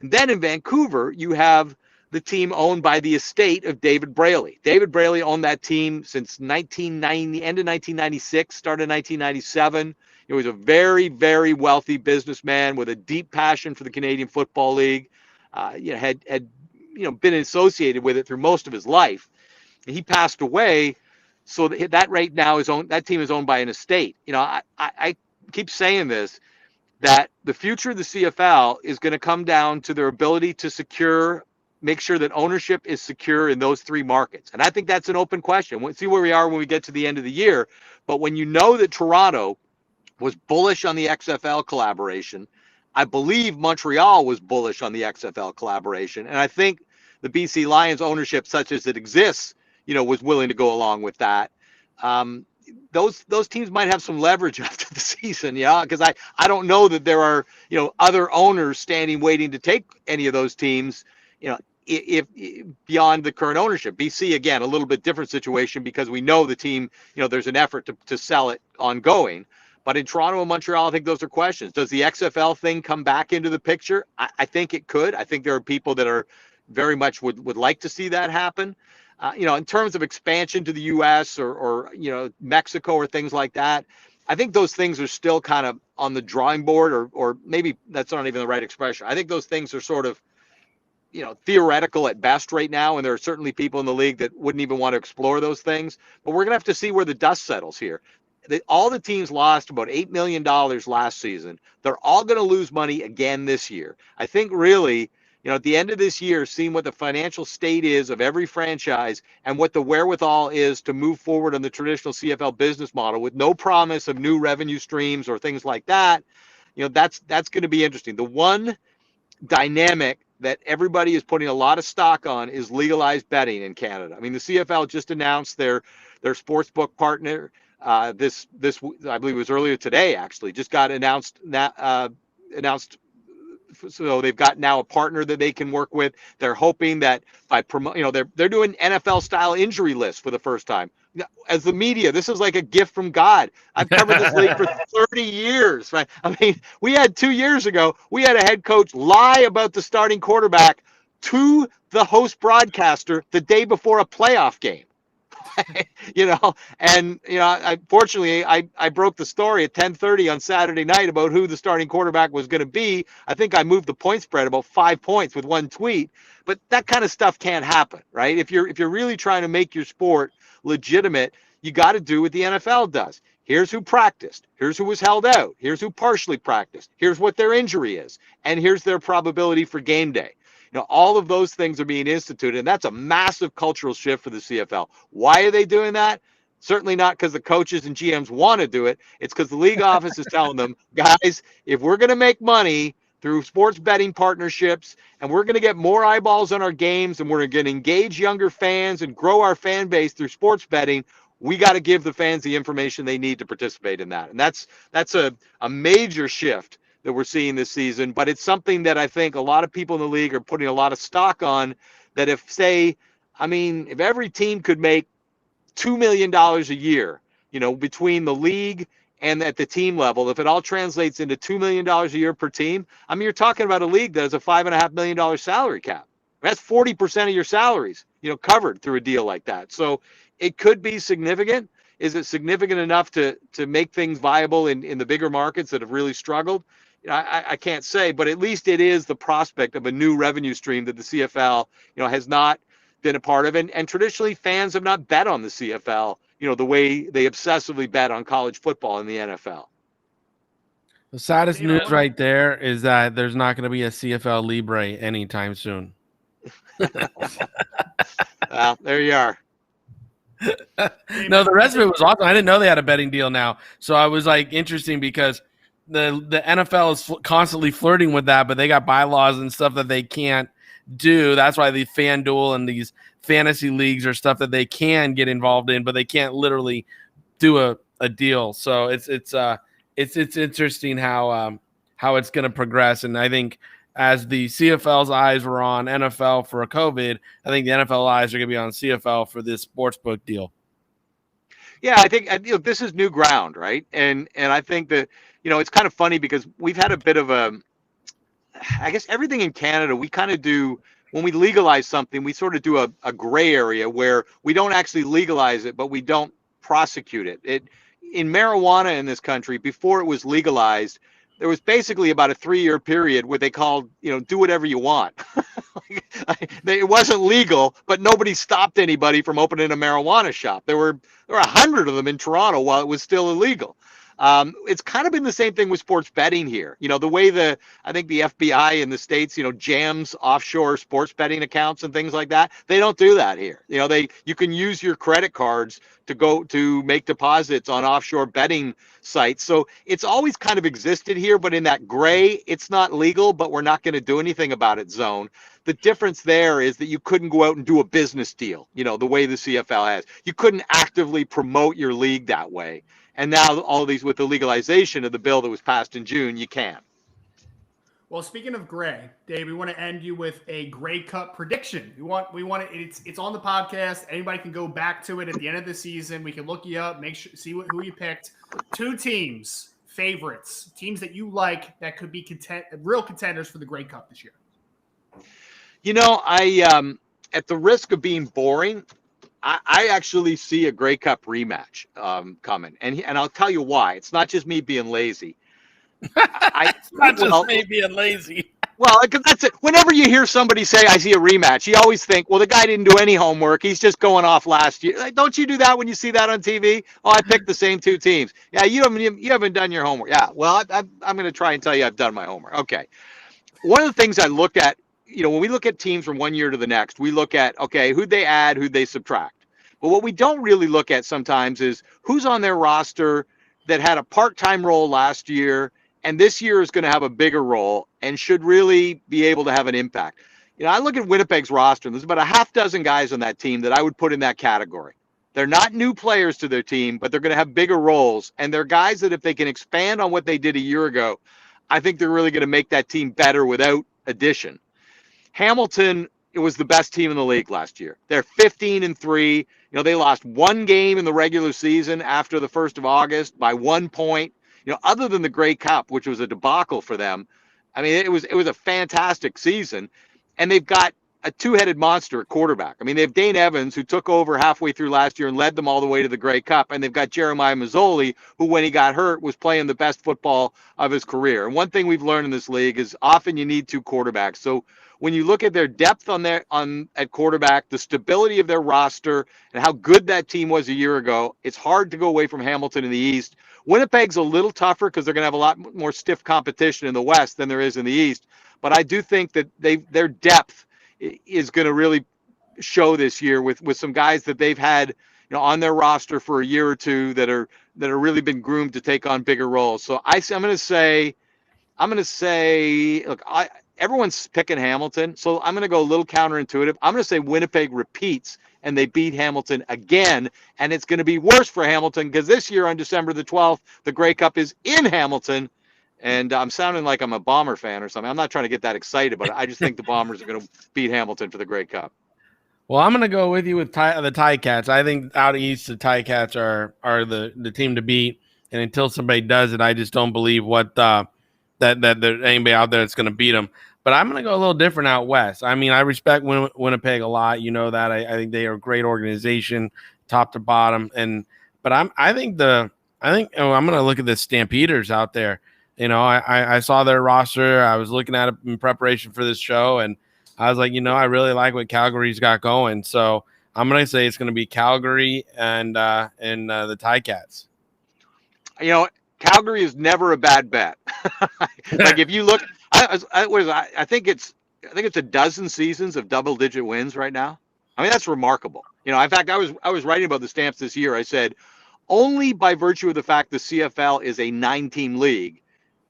And then in Vancouver, you have the team owned by the estate of David Braley. David Braley owned that team since 1990, end of 1996, started 1997. He was a very, very wealthy businessman with a deep passion for the Canadian Football League. Had been associated with it through most of his life. He passed away, so that right now that team is owned by an estate. I keep saying this, that the future of the CFL is going to come down to their ability to make sure that ownership is secure in those 3 markets. And I think that's an open question. We'll see where we are when we get to the end of the year. But when you know that Toronto was bullish on the XFL collaboration, I believe Montreal was bullish on the XFL collaboration. And I think the BC Lions ownership, such as it exists, was willing to go along with that. Those teams might have some leverage after the season, because I don't know that there are other owners standing waiting to take any of those teams, if beyond the current ownership. BC, again, a little bit different situation because we know the team, there's an effort to sell it ongoing. But in Toronto and Montreal, I think those are questions. Does the XFL thing come back into the picture? I think it could. I think there are people that are very much would like to see that happen. In terms of expansion to the U.S. or Mexico or things like that, I think those things are still kind of on the drawing board, or maybe that's not even the right expression. I think those things are sort of theoretical at best right now, and there are certainly people in the league that wouldn't even want to explore those things. But we're going to have to see where the dust settles here. All the teams lost about $8 million last season. They're all going to lose money again this year. I think really, at the end of this year, seeing what the financial state is of every franchise and what the wherewithal is to move forward on the traditional CFL business model with no promise of new revenue streams or things like that, that's going to be interesting. The one dynamic that everybody is putting a lot of stock on is legalized betting in Canada. I mean, the CFL just announced their sportsbook partner. This I believe it was earlier today. Actually, just got announced. So they've got now a partner that they can work with. They're hoping that by they're doing NFL style injury lists for the first time. As the media, this is like a gift from God. I've covered this league for 30 years, right? I mean, we had 2 years ago, we had a head coach lie about the starting quarterback to the host broadcaster the day before a playoff game. Fortunately, I broke the story at 10:30 on Saturday night about who the starting quarterback was going to be. I think I moved the point spread about 5 points with one tweet, but that kind of stuff can't happen, right? If you're really trying to make your sport legitimate, you got to do what the NFL does. Here's who practiced. Here's who was held out. Here's who partially practiced. Here's what their injury is, and here's their probability for game day. All of those things are being instituted, and that's a massive cultural shift for the CFL. Why are they doing that? Certainly not because the coaches and GMs want to do it. It's because the league office is telling them, guys, if we're going to make money through sports betting partnerships, and we're going to get more eyeballs on our games, and we're going to engage younger fans and grow our fan base through sports betting, we got to give the fans the information they need to participate in that. And that's a major shift that we're seeing this season, but it's something that I think a lot of people in the league are putting a lot of stock on, that if every team could make $2 million a year, between the league and at the team level, if it all translates into $2 million a year per team, you're talking about a league that has a $5.5 million salary cap. That's 40% of your salaries, covered through a deal like that. So it could be significant. Is it significant enough to make things viable in the bigger markets that have really struggled? I can't say, but at least it is the prospect of a new revenue stream that the CFL, has not been a part of. And traditionally, fans have not bet on the CFL, the way they obsessively bet on college football in the NFL. The saddest news right there is that there's not going to be a CFL Libre anytime soon. Well, there you are. No, the rest of it was awesome. I didn't know they had a betting deal now. So I was like, interesting because the NFL is constantly flirting with that, but they got bylaws and stuff that they can't do. That's why the FanDuel and these fantasy leagues are stuff that they can get involved in, but they can't literally do a deal. So it's interesting how it's going to progress. And I think as the CFL's eyes were on NFL for COVID, I think the NFL eyes are going to be on CFL for this sportsbook deal. Yeah, I think this is new ground, right? And I think that it's kind of funny because we've had a bit of I guess everything in Canada, we kind of do, when we legalize something, we sort of do a gray area where we don't actually legalize it, but we don't prosecute it. In marijuana in this country, before it was legalized, there was basically about a 3-year period where they called, do whatever you want. It wasn't legal, but nobody stopped anybody from opening a marijuana shop. There were 100 of them in Toronto while it was still illegal. It's kind of been the same thing with sports betting here. The way I think the FBI in the States, jams offshore sports betting accounts and things like that. They don't do that here. You can use your credit cards to go to make deposits on offshore betting sites. So it's always kind of existed here, but in that gray, it's not legal, but we're not going to do anything about it zone. The difference there is that you couldn't go out and do a business deal, the way the CFL has. You couldn't actively promote your league that way. And now all these, with the legalization of the bill that was passed in June, you can. Well, speaking of gray, Dave, we want to end you with a Grey Cup prediction. We want it. It's on the podcast. Anybody can go back to it at the end of the season. We can look you up, see who you picked. 2 teams favorites, teams that you like that could be real contenders for the Grey Cup this year? I at the risk of being boring, I actually see a Grey Cup rematch coming, and I'll tell you why. It's not just me being lazy. It's not just me being lazy. Well, that's it. Whenever you hear somebody say, "I see a rematch," you always think, "Well, the guy didn't do any homework. He's just going off last year." Like, don't you do that when you see that on TV? Oh, I picked the same two teams. Yeah, you haven't done your homework. Yeah, well, I'm going to try and tell you I've done my homework. Okay. One of the things I look at, when we look at teams from one year to the next, we look at, okay, who'd they add, who'd they subtract. But what we don't really look at sometimes is who's on their roster that had a part-time role last year and this year is going to have a bigger role and should really be able to have an impact. I look at Winnipeg's roster, and there's about a half dozen guys on that team that I would put in that category. They're not new players to their team, but they're going to have bigger roles. And they're guys that if they can expand on what they did a year ago, I think they're really going to make that team better without addition. Hamilton, it was the best team in the league last year. They're 15-3. They lost one game in the regular season after the 1st of August by 1 point. Other than the Grey Cup, which was a debacle for them, I mean, it was a fantastic season. And they've got a two-headed monster at quarterback. I mean, they have Dane Evans, who took over halfway through last year and led them all the way to the Grey Cup. And they've got Jeremiah Mazzoli, who, when he got hurt, was playing the best football of his career. And one thing we've learned in this league is often you need two quarterbacks. So when you look at their depth at quarterback, the stability of their roster, and how good that team was a year ago, it's hard to go away from Hamilton in the East. Winnipeg's a little tougher because they're going to have a lot more stiff competition in the West than there is in the East. But I do think that their depth is going to really show this year with some guys that they've had on their roster for a year or two that are really been groomed to take on bigger roles. So I'm going to say, look, everyone's picking Hamilton, so I'm going to go a little counterintuitive. I'm going to say Winnipeg repeats and they beat Hamilton again, and it's going to be worse for Hamilton because this year on December the 12th, the Grey Cup is in Hamilton. And I'm sounding like I'm a Bomber fan or something. I'm not trying to get that excited, but I just think the Bombers are going to beat Hamilton for the Grey Cup. Well, I'm going to go with you with the Ticats. I think out east, the Ticats are the team to beat. And until somebody does it, I just don't believe that there's anybody out there that's going to beat them. But I'm going to go a little different out west. I mean, I respect Winnipeg a lot. You know that. I think they are a great organization, top to bottom. But I'm going to look at the Stampeders out there. I saw their roster. I was looking at it in preparation for this show, and I was like, I really like what Calgary's got going. So I'm going to say it's going to be Calgary and the Ticats. Calgary is never a bad bet. Like if you look, I think it's a dozen seasons of double-digit wins right now. I mean, that's remarkable. In fact, I was writing about the Stamps this year. I said, only by virtue of the fact the CFL is a 9-team league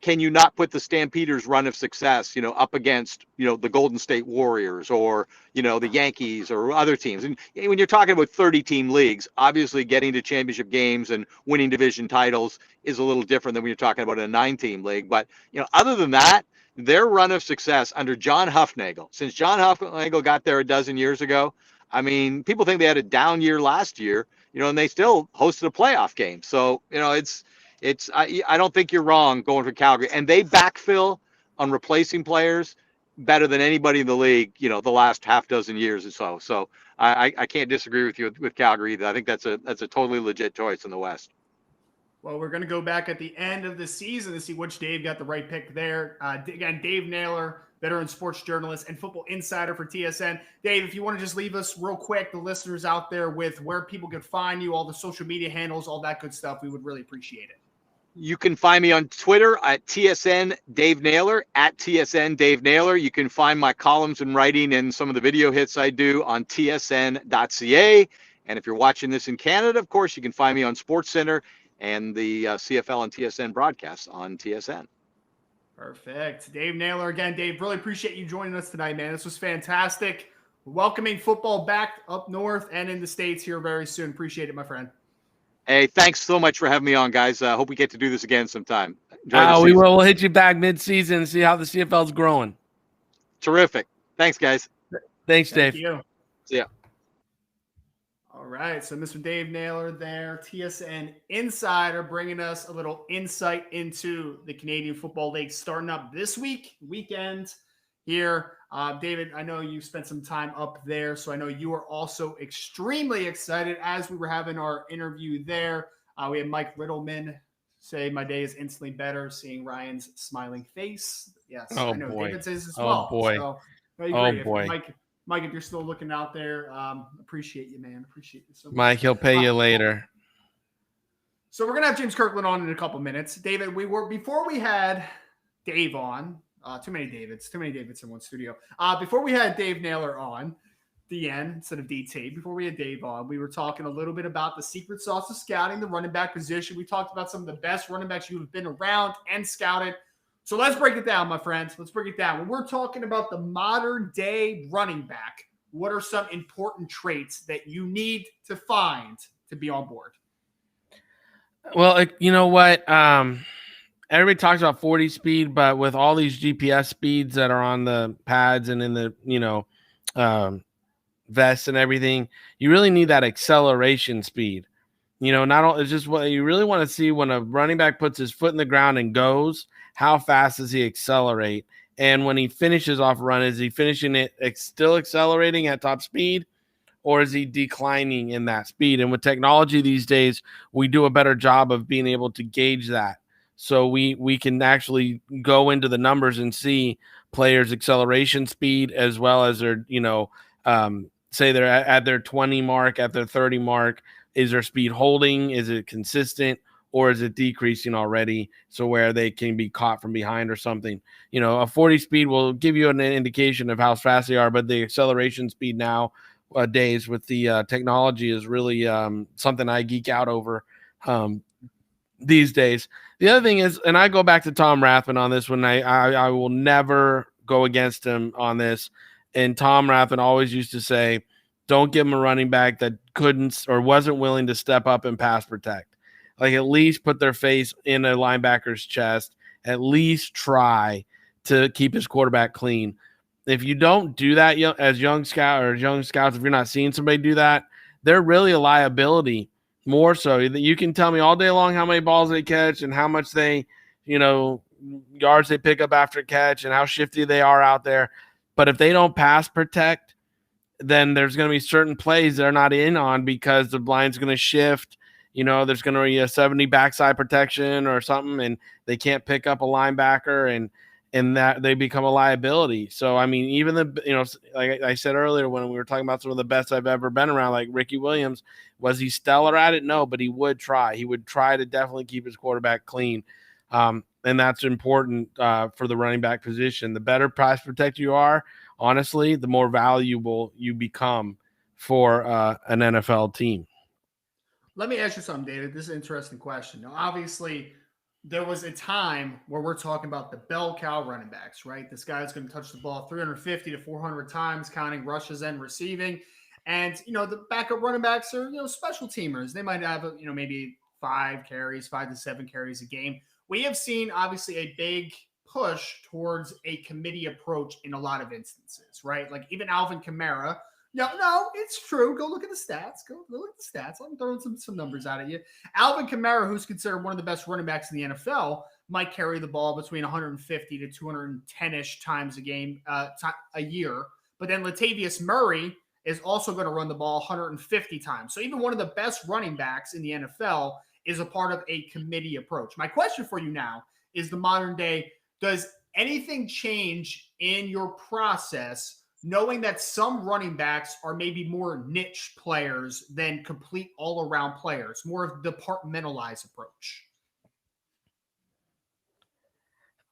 can you not put the Stampeders' run of success, up against, the Golden State Warriors or, the Yankees or other teams. And when you're talking about 30-team leagues, obviously getting to championship games and winning division titles is a little different than when you're talking about a 9-team league. But, other than that, their run of success under John Hufnagel, since John Hufnagel got there a dozen years ago, I mean, people think they had a down year last year, and they still hosted a playoff game. So, I don't think you're wrong going for Calgary, and they backfill on replacing players better than anybody in the league, the last half dozen years or so. So I can't disagree with you with Calgary either. I think that's a totally legit choice in the West. Well, we're going to go back at the end of the season to see which Dave got the right pick there. Again, Dave Naylor, veteran sports journalist and football insider for TSN. Dave, if you want to just leave us real quick, the listeners out there, with where people could find you, all the social media handles, all that good stuff, we would really appreciate it. You can find me on Twitter at TSN Dave Naylor, at TSN Dave Naylor. You can find my columns and writing and some of the video hits I do on tsn.ca. And if you're watching this in Canada, of course, you can find me on SportsCenter and the CFL and TSN broadcasts on TSN. Perfect. Dave Naylor again. Dave, really appreciate you joining us tonight, man. This was fantastic. Welcoming football back up north and in the States here very soon. Appreciate it, my friend. Hey, thanks so much for having me on, guys. Hope we get to do this again sometime. We will. We'll hit you back mid-season and see how the CFL's growing. Terrific. Thanks, guys. Thanks, Dave. Thank you. See ya. All right, so Mr. Dave Naylor there, TSN Insider, bringing us a little insight into the Canadian Football League starting up this weekend here. David, I know you spent some time up there, so I know you are also extremely excited as we were having our interview there. We had Mike Riddleman say, "My day is instantly better seeing Ryan's smiling face." Yes, Oh, I know boy. David says as Oh, well. boy. So I Oh, agree. boy. Mike, if you're still looking out there, appreciate you, man. Appreciate you so much. Mike, he'll pay you later. So we're gonna have James Kirkland on in a couple minutes. David, before we had Dave on. Too many Davids in one studio. Before we had Dave Naylor on, DN instead of DT. Before we had Dave on, we were talking a little bit about the secret sauce of scouting, the running back position. We talked about some of the best running backs you have been around and scouted. So let's break it down, my friends. Let's break it down. When we're talking about the modern day running back, what are some important traits that you need to find to be on board? Well, you know what? Everybody talks about 40 speed, but with all these GPS speeds that are on the pads and in the, vests and everything, you really need that acceleration speed. Not all, it's just what you really want to see when a running back puts his foot in the ground and goes, how fast does he accelerate? And when he finishes off a run, is he finishing it still accelerating at top speed, or is he declining in that speed? And with technology these days, we do a better job of being able to gauge that. So we can actually go into the numbers and see players' acceleration speed as well as their, say they're at their 20 mark, at their 30 mark. Is their speed holding? Is it consistent? Or is it decreasing already? So where they can be caught from behind or something. A 40 speed will give you an indication of how fast they are, but the acceleration speed nowadays with the technology is really something I geek out over these days. The other thing is, and I go back to Tom Rathman on this one, I will never go against him on this. And Tom Rathman always used to say, don't give him a running back that couldn't or wasn't willing to step up and pass protect. Like, at least put their face in a linebacker's chest, at least try to keep his quarterback clean. If you don't do that as young scouts, if you're not seeing somebody do that, they're really a liability. More so, you can tell me all day long how many balls they catch and how much they, yards they pick up after catch and how shifty they are out there. But if they don't pass protect, then there's going to be certain plays they're not in on because the blind's going to shift. There's going to be a 70 backside protection or something, and they can't pick up a linebacker, and that they become a liability. So, I mean, even like I said earlier when we were talking about some of the best I've ever been around, like Ricky Williams, was he stellar at it? No, but he would try. He would try to definitely keep his quarterback clean. And that's important for the running back position. The better pass protect you are, honestly, the more valuable you become for an NFL team. Let me ask you something, David. This is an interesting question. Now, obviously, there was a time where we're talking about the bell cow running backs, right? This guy's going to touch the ball 350 to 400 times, counting rushes and receiving. And, the backup running backs are, special teamers. They might have, maybe 5 to 7 carries a game. We have seen, obviously, a big push towards a committee approach in a lot of instances, right? Like even Alvin Kamara. No, it's true. Go look at the stats. Go look at the stats. I'm throwing some numbers out at you. Alvin Kamara, who's considered one of the best running backs in the NFL, might carry the ball between 150 to 210-ish times a game, a year. But then Latavius Murray is also going to run the ball 150 times. So even one of the best running backs in the NFL is a part of a committee approach. My question for you now is the modern day, does anything change in your process knowing that some running backs are maybe more niche players than complete all-around players, more of a departmentalized approach?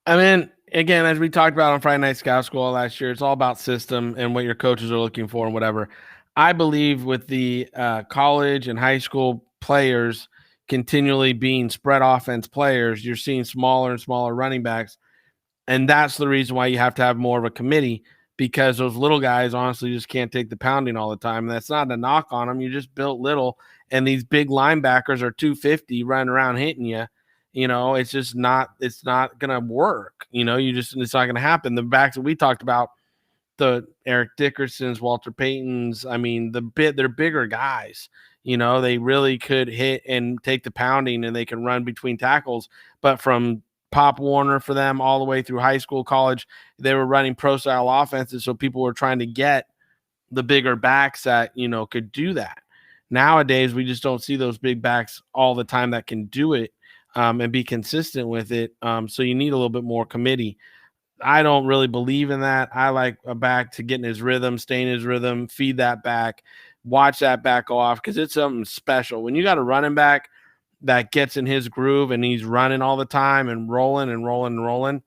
I mean, again, as we talked about on Friday Night Scout School last year, it's all about system and what your coaches are looking for and whatever. I believe with the college and high school players continually being spread offense players, you're seeing smaller and smaller running backs. And that's the reason why you have to have more of a committee, because those little guys honestly just can't take the pounding all the time. And that's not a knock on them. You just built little, and these big linebackers are 250 running around hitting you. It's just not, it's not going to work. It's not going to happen. The backs that we talked about, the Eric Dickersons, Walter Paytons. I mean, they're bigger guys. You know, they really could hit and take the pounding, and they can run between tackles. But from Pop Warner for them all the way through high school, college, they were running pro style offenses. So people were trying to get the bigger backs that, you know, could do that. Nowadays, we just don't see those big backs all the time that can do it and be consistent with it. So you need a little bit more committee. I don't really believe in that. I like a back to get in his rhythm, stay in his rhythm, feed that back, watch that back go off, because it's something special. When you got a running back that gets in his groove and he's running all the time and rolling and rolling and rolling,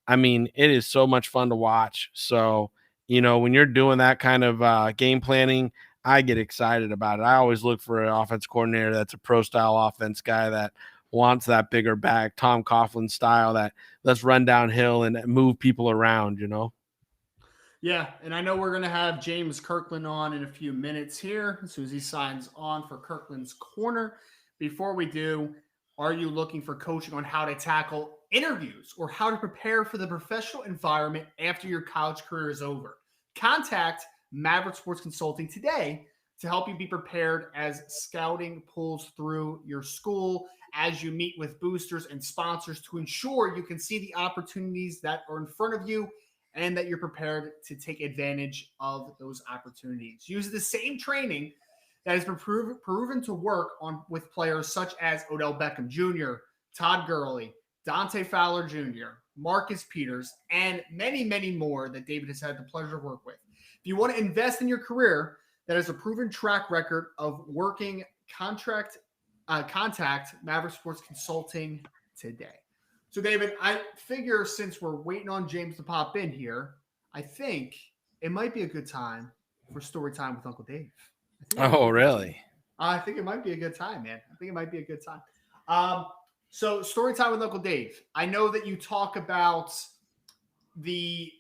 I mean, it is so much fun to watch. So, you know, when you're doing that kind of game planning, I get excited about it. I always look for an offense coordinator that's a pro style offense guy that wants that bigger back, Tom Coughlin style, that let's run downhill and move people around, you know? Yeah, and I know we're going to have James Kirkland on in a few minutes here as soon as he signs on for Kirkland's Corner. Before we do, are you looking for coaching on how to tackle interviews or how to prepare for the professional environment after your college career is over? Contact Maverick Sports Consulting today to help you be prepared as scouting pulls through your school, as you meet with boosters and sponsors to ensure you can see the opportunities that are in front of you and that you're prepared to take advantage of those opportunities. Use the same training that has been proven to work on with players such as Odell Beckham Jr., Todd Gurley, Dante Fowler Jr., Marcus Peters, and many, many more that David has had the pleasure to work with. If you want to invest in your career that has a proven track record of working contact Maverick Sports Consulting today. So, David, I figure since we're waiting on James to pop in here, I think it might be a good time for story time with Uncle Dave. Oh, really? I think it might be a good time, man. I think it might be a good time. So, story time with Uncle Dave. I know that you talk about the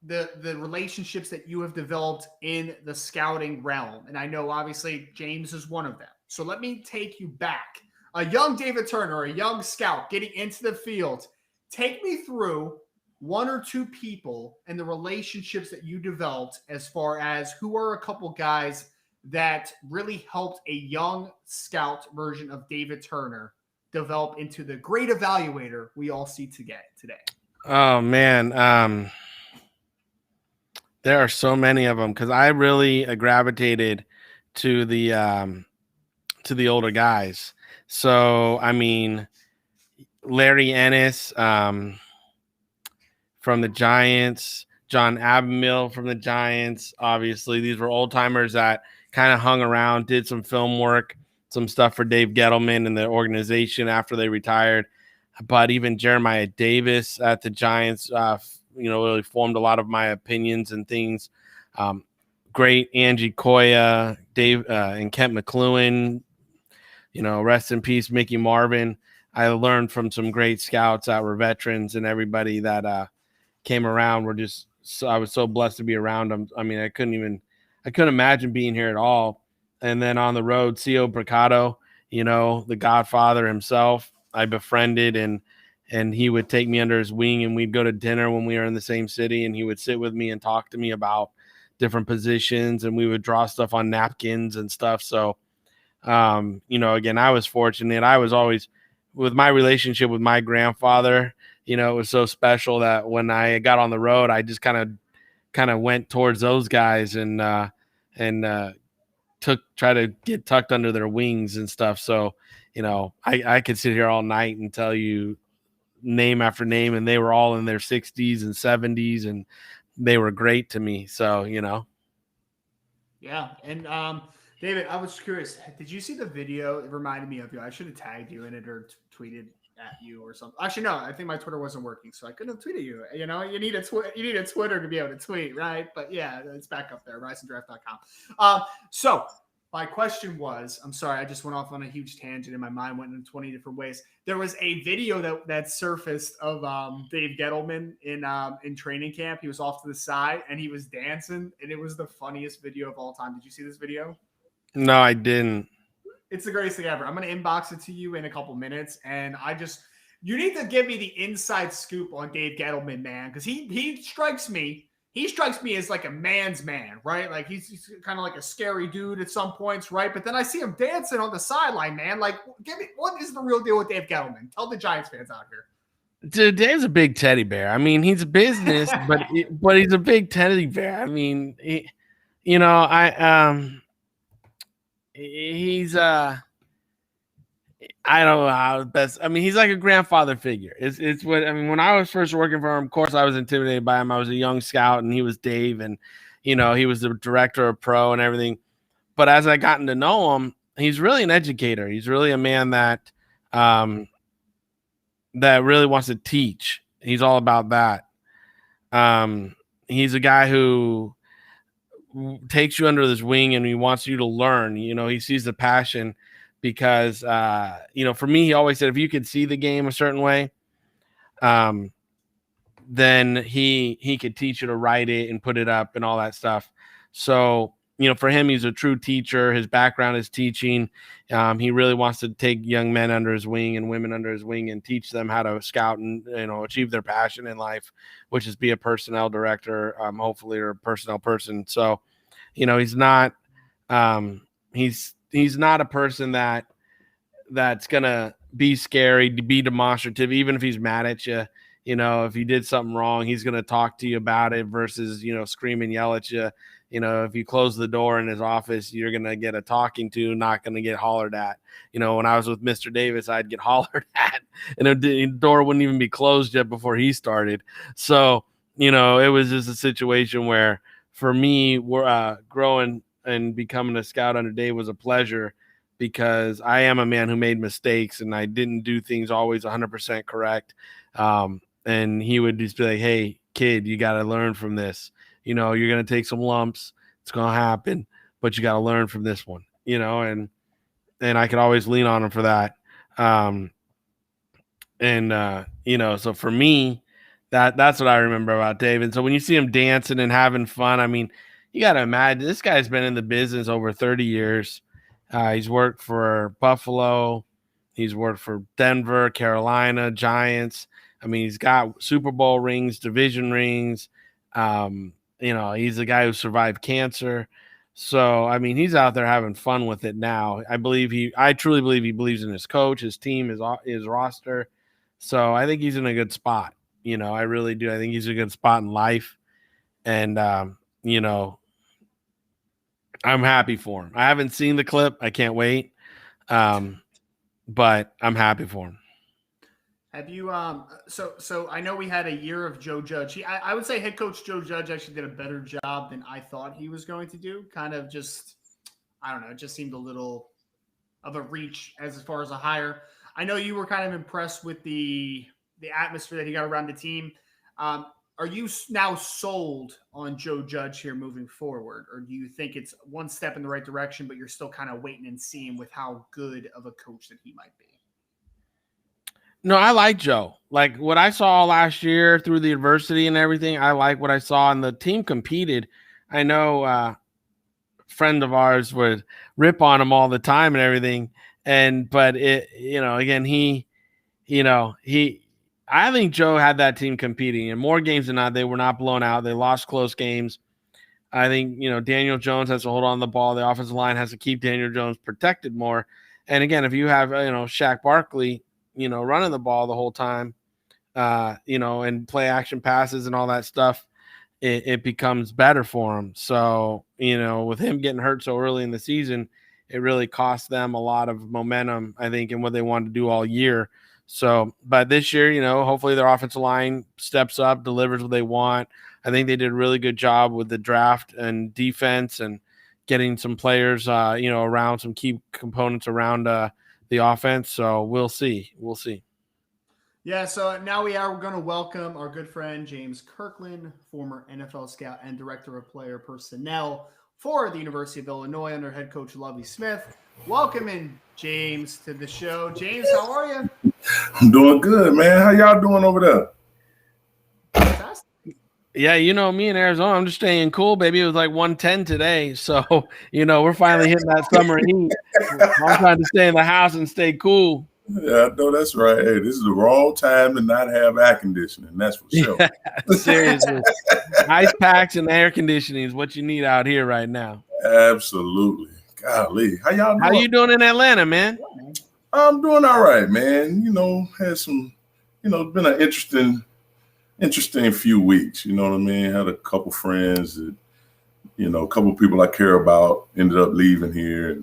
relationships that you have developed in the scouting realm, and I know obviously James is one of them. So let me take you back. A young David Turner, a young scout getting into the field. Take me through one or two people and the relationships that you developed, as far as who are a couple guys that really helped a young scout version of David Turner develop into the great evaluator we all see today. Oh, man. There are so many of them because I really gravitated to the older guys. So, I mean, Larry Ennis from the Giants, John Abermill from the Giants. Obviously, these were old timers that kind of hung around, did some film work, some stuff for Dave Gettleman and the organization after they retired. But even Jeremiah Davis at the Giants, really formed a lot of my opinions and things. Great Angie Koya, Dave and Kent McLuhan, rest in peace, Mickey Marvin. I learned from some great scouts that were veterans, and everybody that came around were just, I was so blessed to be around them. I mean, I couldn't imagine being here at all. And then on the road, C.O. Bricado, the Godfather himself, I befriended, and he would take me under his wing, and we'd go to dinner when we were in the same city, and he would sit with me and talk to me about different positions, and we would draw stuff on napkins and stuff. So, again, I was fortunate. I was always, with my relationship with my grandfather, it was so special that when I got on the road, I just kind of went towards those guys and try to get tucked under their wings and stuff. So, I could sit here all night and tell you name after name, and they were all in their 60s and 70s, and they were great to me. So, Yeah. And David, I was curious, did you see the video? It reminded me of you. I should have tagged you in it or tweeted at you or something. Actually, no, I think my Twitter wasn't working, so I couldn't have tweeted you. You need a Twitter to be able to tweet, right? But yeah, it's back up there, risingdraft.com. So my question was, I'm sorry, I just went off on a huge tangent and my mind went in 20 different ways. There was a video that surfaced of Dave Gettleman in training camp. He was off to the side and he was dancing, and it was the funniest video of all time. Did you see this video? No, I didn't. It's the greatest thing ever. I'm going to inbox it to you in a couple minutes, and you need to give me the inside scoop on Dave Gettleman, man, because he strikes me he strikes me as like a man's man, right? Like he's kind of like a scary dude at some points, right? But then I see him dancing on the sideline, man. Like, give me what is the real deal with Dave Gettleman? Tell the Giants fans out here. Dude, Dave's a big teddy bear. I mean, he's a business, but he's a big teddy bear. I mean, he's I don't know how best. I mean, he's like a grandfather figure. It's what I mean. When I was first working for him, of course, I was intimidated by him. I was a young scout, and he was Dave, and he was the director of pro and everything. But as I gotten to know him, he's really an educator. He's really a man that really wants to teach. He's all about that. He's a guy who takes you under his wing and he wants you to learn. He sees the passion because, for me, he always said, if you could see the game a certain way, then he could teach you to write it and put it up and all that stuff. So, for him, he's a true teacher. His background is teaching. He really wants to take young men under his wing and women under his wing and teach them how to scout and, achieve their passion in life, which is be a personnel director, hopefully, or a personnel person. So, he's not he's not a person that's going to be scary, to be demonstrative, even if he's mad at you. If you did something wrong, he's going to talk to you about it versus, scream and yell at you. If you close the door in his office, you're going to get a talking to, not going to get hollered at. When I was with Mr. Davis, I'd get hollered at, and the door wouldn't even be closed yet before he started. So, it was just a situation where, for me, we're growing and becoming a scout under Dave was a pleasure, because I am a man who made mistakes and I didn't do things always 100% correct. And he would just be like, hey, kid, you got to learn from this. You're going to take some lumps. It's going to happen, but you got to learn from this one, and I could always lean on him for that. So for me, that's what I remember about David. So when you see him dancing and having fun, I mean, you got to imagine this guy's been in the business over 30 years. He's worked for Buffalo. He's worked for Denver, Carolina, Giants. I mean, he's got Super Bowl rings, division rings. He's a guy who survived cancer. So, I mean, he's out there having fun with it now. I truly believe he believes in his coach, his team, his roster. So I think he's in a good spot. I really do. I think he's in a good spot in life. And, I'm happy for him. I haven't seen the clip. I can't wait. But I'm happy for him. Have you so I know we had a year of Joe Judge. I would say head coach Joe Judge actually did a better job than I thought he was going to do. Kind of just, I don't know, it just seemed a little of a reach as far as a hire. I know you were kind of impressed with the atmosphere that he got around the team. Are you now sold on Joe Judge here moving forward, or do you think it's one step in the right direction, but you're still kind of waiting and seeing with how good of a coach that he might be? No, I like Joe. Like what I saw last year through the adversity and everything, I like what I saw, and the team competed. I know a friend of ours would rip on him all the time and everything. But I think Joe had that team competing in more games than not. They were not blown out. They lost close games. I think, Daniel Jones has to hold on the ball. The offensive line has to keep Daniel Jones protected more. And again, if you have, Shaq Barkley, running the ball the whole time, and play action passes and all that stuff, it becomes better for him. So, with him getting hurt so early in the season, it really cost them a lot of momentum, I think, in what they wanted to do all year. So, but this year, hopefully their offensive line steps up, delivers what they want. I think they did a really good job with the draft and defense and getting some players, around some key components around the offense. So we'll see. Yeah, so now we are going to welcome our good friend James Kirkland, former NFL scout and director of player personnel for the University of Illinois under head coach Lovie Smith. Welcome in, James, to the show. James, how are you? I'm doing good, man. How y'all doing over there? Fantastic. Yeah, me in Arizona, I'm just staying cool, baby. It was like 110 today. So, we're finally hitting that summer heat. I'm trying to stay in the house and stay cool. Yeah, I know that's right. Hey, this is the wrong time to not have air conditioning. That's for sure. Yeah, seriously. Ice packs and air conditioning is what you need out here right now. Absolutely. Golly. How y'all doing? How you doing in Atlanta, man? I'm doing all right, man. Had some, it's been an interesting few weeks. You know what I mean? Had a couple friends that, a couple people I care about ended up leaving here.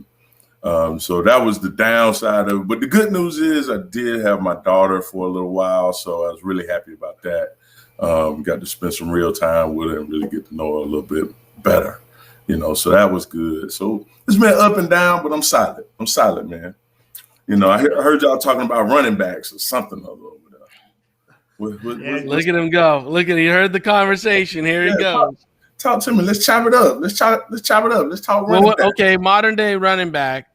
And so that was the downside of it. But the good news is I did have my daughter for a little while. So I was really happy about that. Got to spend some real time with her and really get to know her a little bit better. So that was good. So it's been up and down, but I'm solid. I'm solid, man. I heard y'all talking about running backs or something over there. Look at him go. He heard the conversation. Here he goes. Talk to me. Let's chop it up. Let's chop it up. Let's talk running back. Okay, modern day running back.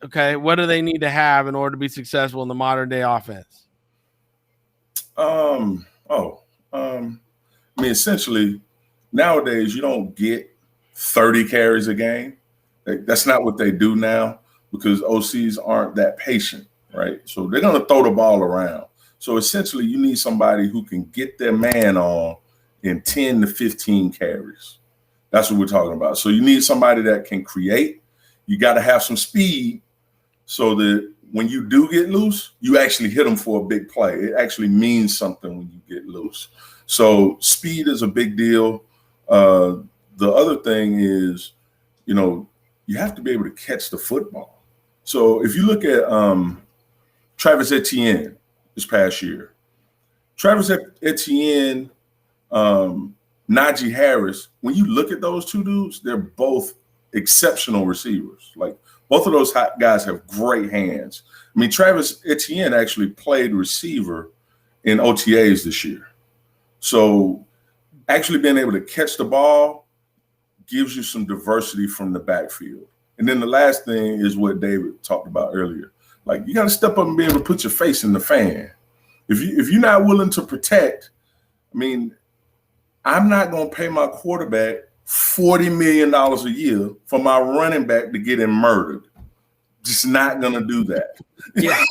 Okay, what do they need to have in order to be successful in the modern day offense? Essentially, nowadays you don't get 30 carries a game. That's not what they do now because OCs aren't that patient, right? So they're going to throw the ball around. So essentially, you need somebody who can get their man on in 10 to 15 carries. That's what we're talking about. So you need somebody that can create. You got to have some speed so that when you do get loose, you actually hit them for a big play. It actually means something when you get loose. So speed is a big deal. The other thing is, you have to be able to catch the football. So if you look at Travis Etienne this past year, Travis Etienne, Najee Harris, when you look at those two dudes, they're both exceptional receivers. Like both of those guys have great hands. I mean, Travis Etienne actually played receiver in OTAs this year. So actually being able to catch the ball gives you some diversity from the backfield. And then the last thing is what David talked about earlier. Like you got to step up and be able to put your face in the fan. If you're not willing to protect, I mean, I'm not going to pay my quarterback $40 million a year for my running back to get him murdered. Just not going to do that. Yeah,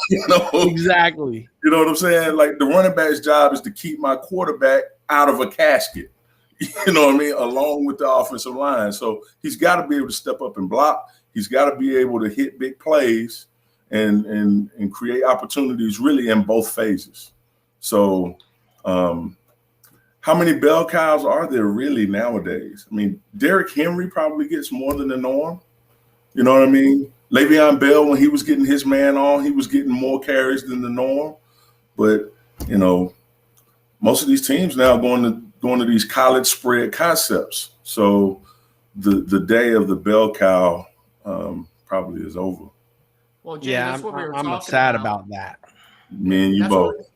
exactly. You know what I'm saying? Like the running back's job is to keep my quarterback out of a casket. You know what I mean? Along with the offensive line. So he's got to be able to step up and block. He's got to be able to hit big plays and create opportunities really in both phases. So how many bell cows are there really nowadays? I mean, Derrick Henry probably gets more than the norm. You know what I mean? Le'Veon Bell, when he was getting his man on, he was getting more carries than the norm. But, most of these teams now going to these college spread concepts. So the day of the bell cow probably is over. Well, Jay, that's what we were talking I'm sad about that. Me and you both.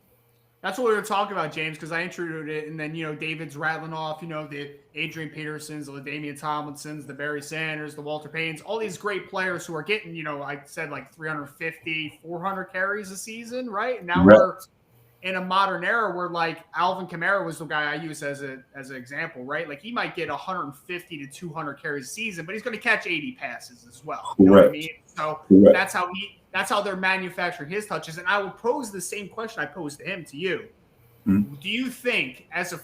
That's what we were talking about, James, because I introduced it, and then, David's rattling off, the Adrian Petersons, the LaDainian Tomlinsons, the Barry Sanders, the Walter Paytons, all these great players who are getting, I said like 350, 400 carries a season, right? And now we're in a modern era where like Alvin Kamara was the guy I use as an example, right? Like he might get 150 to 200 carries a season, but he's going to catch 80 passes as well. You know what I mean? So that's how they're manufacturing his touches. And I will pose the same question I posed to him to you. Mm-hmm. Do you think, as a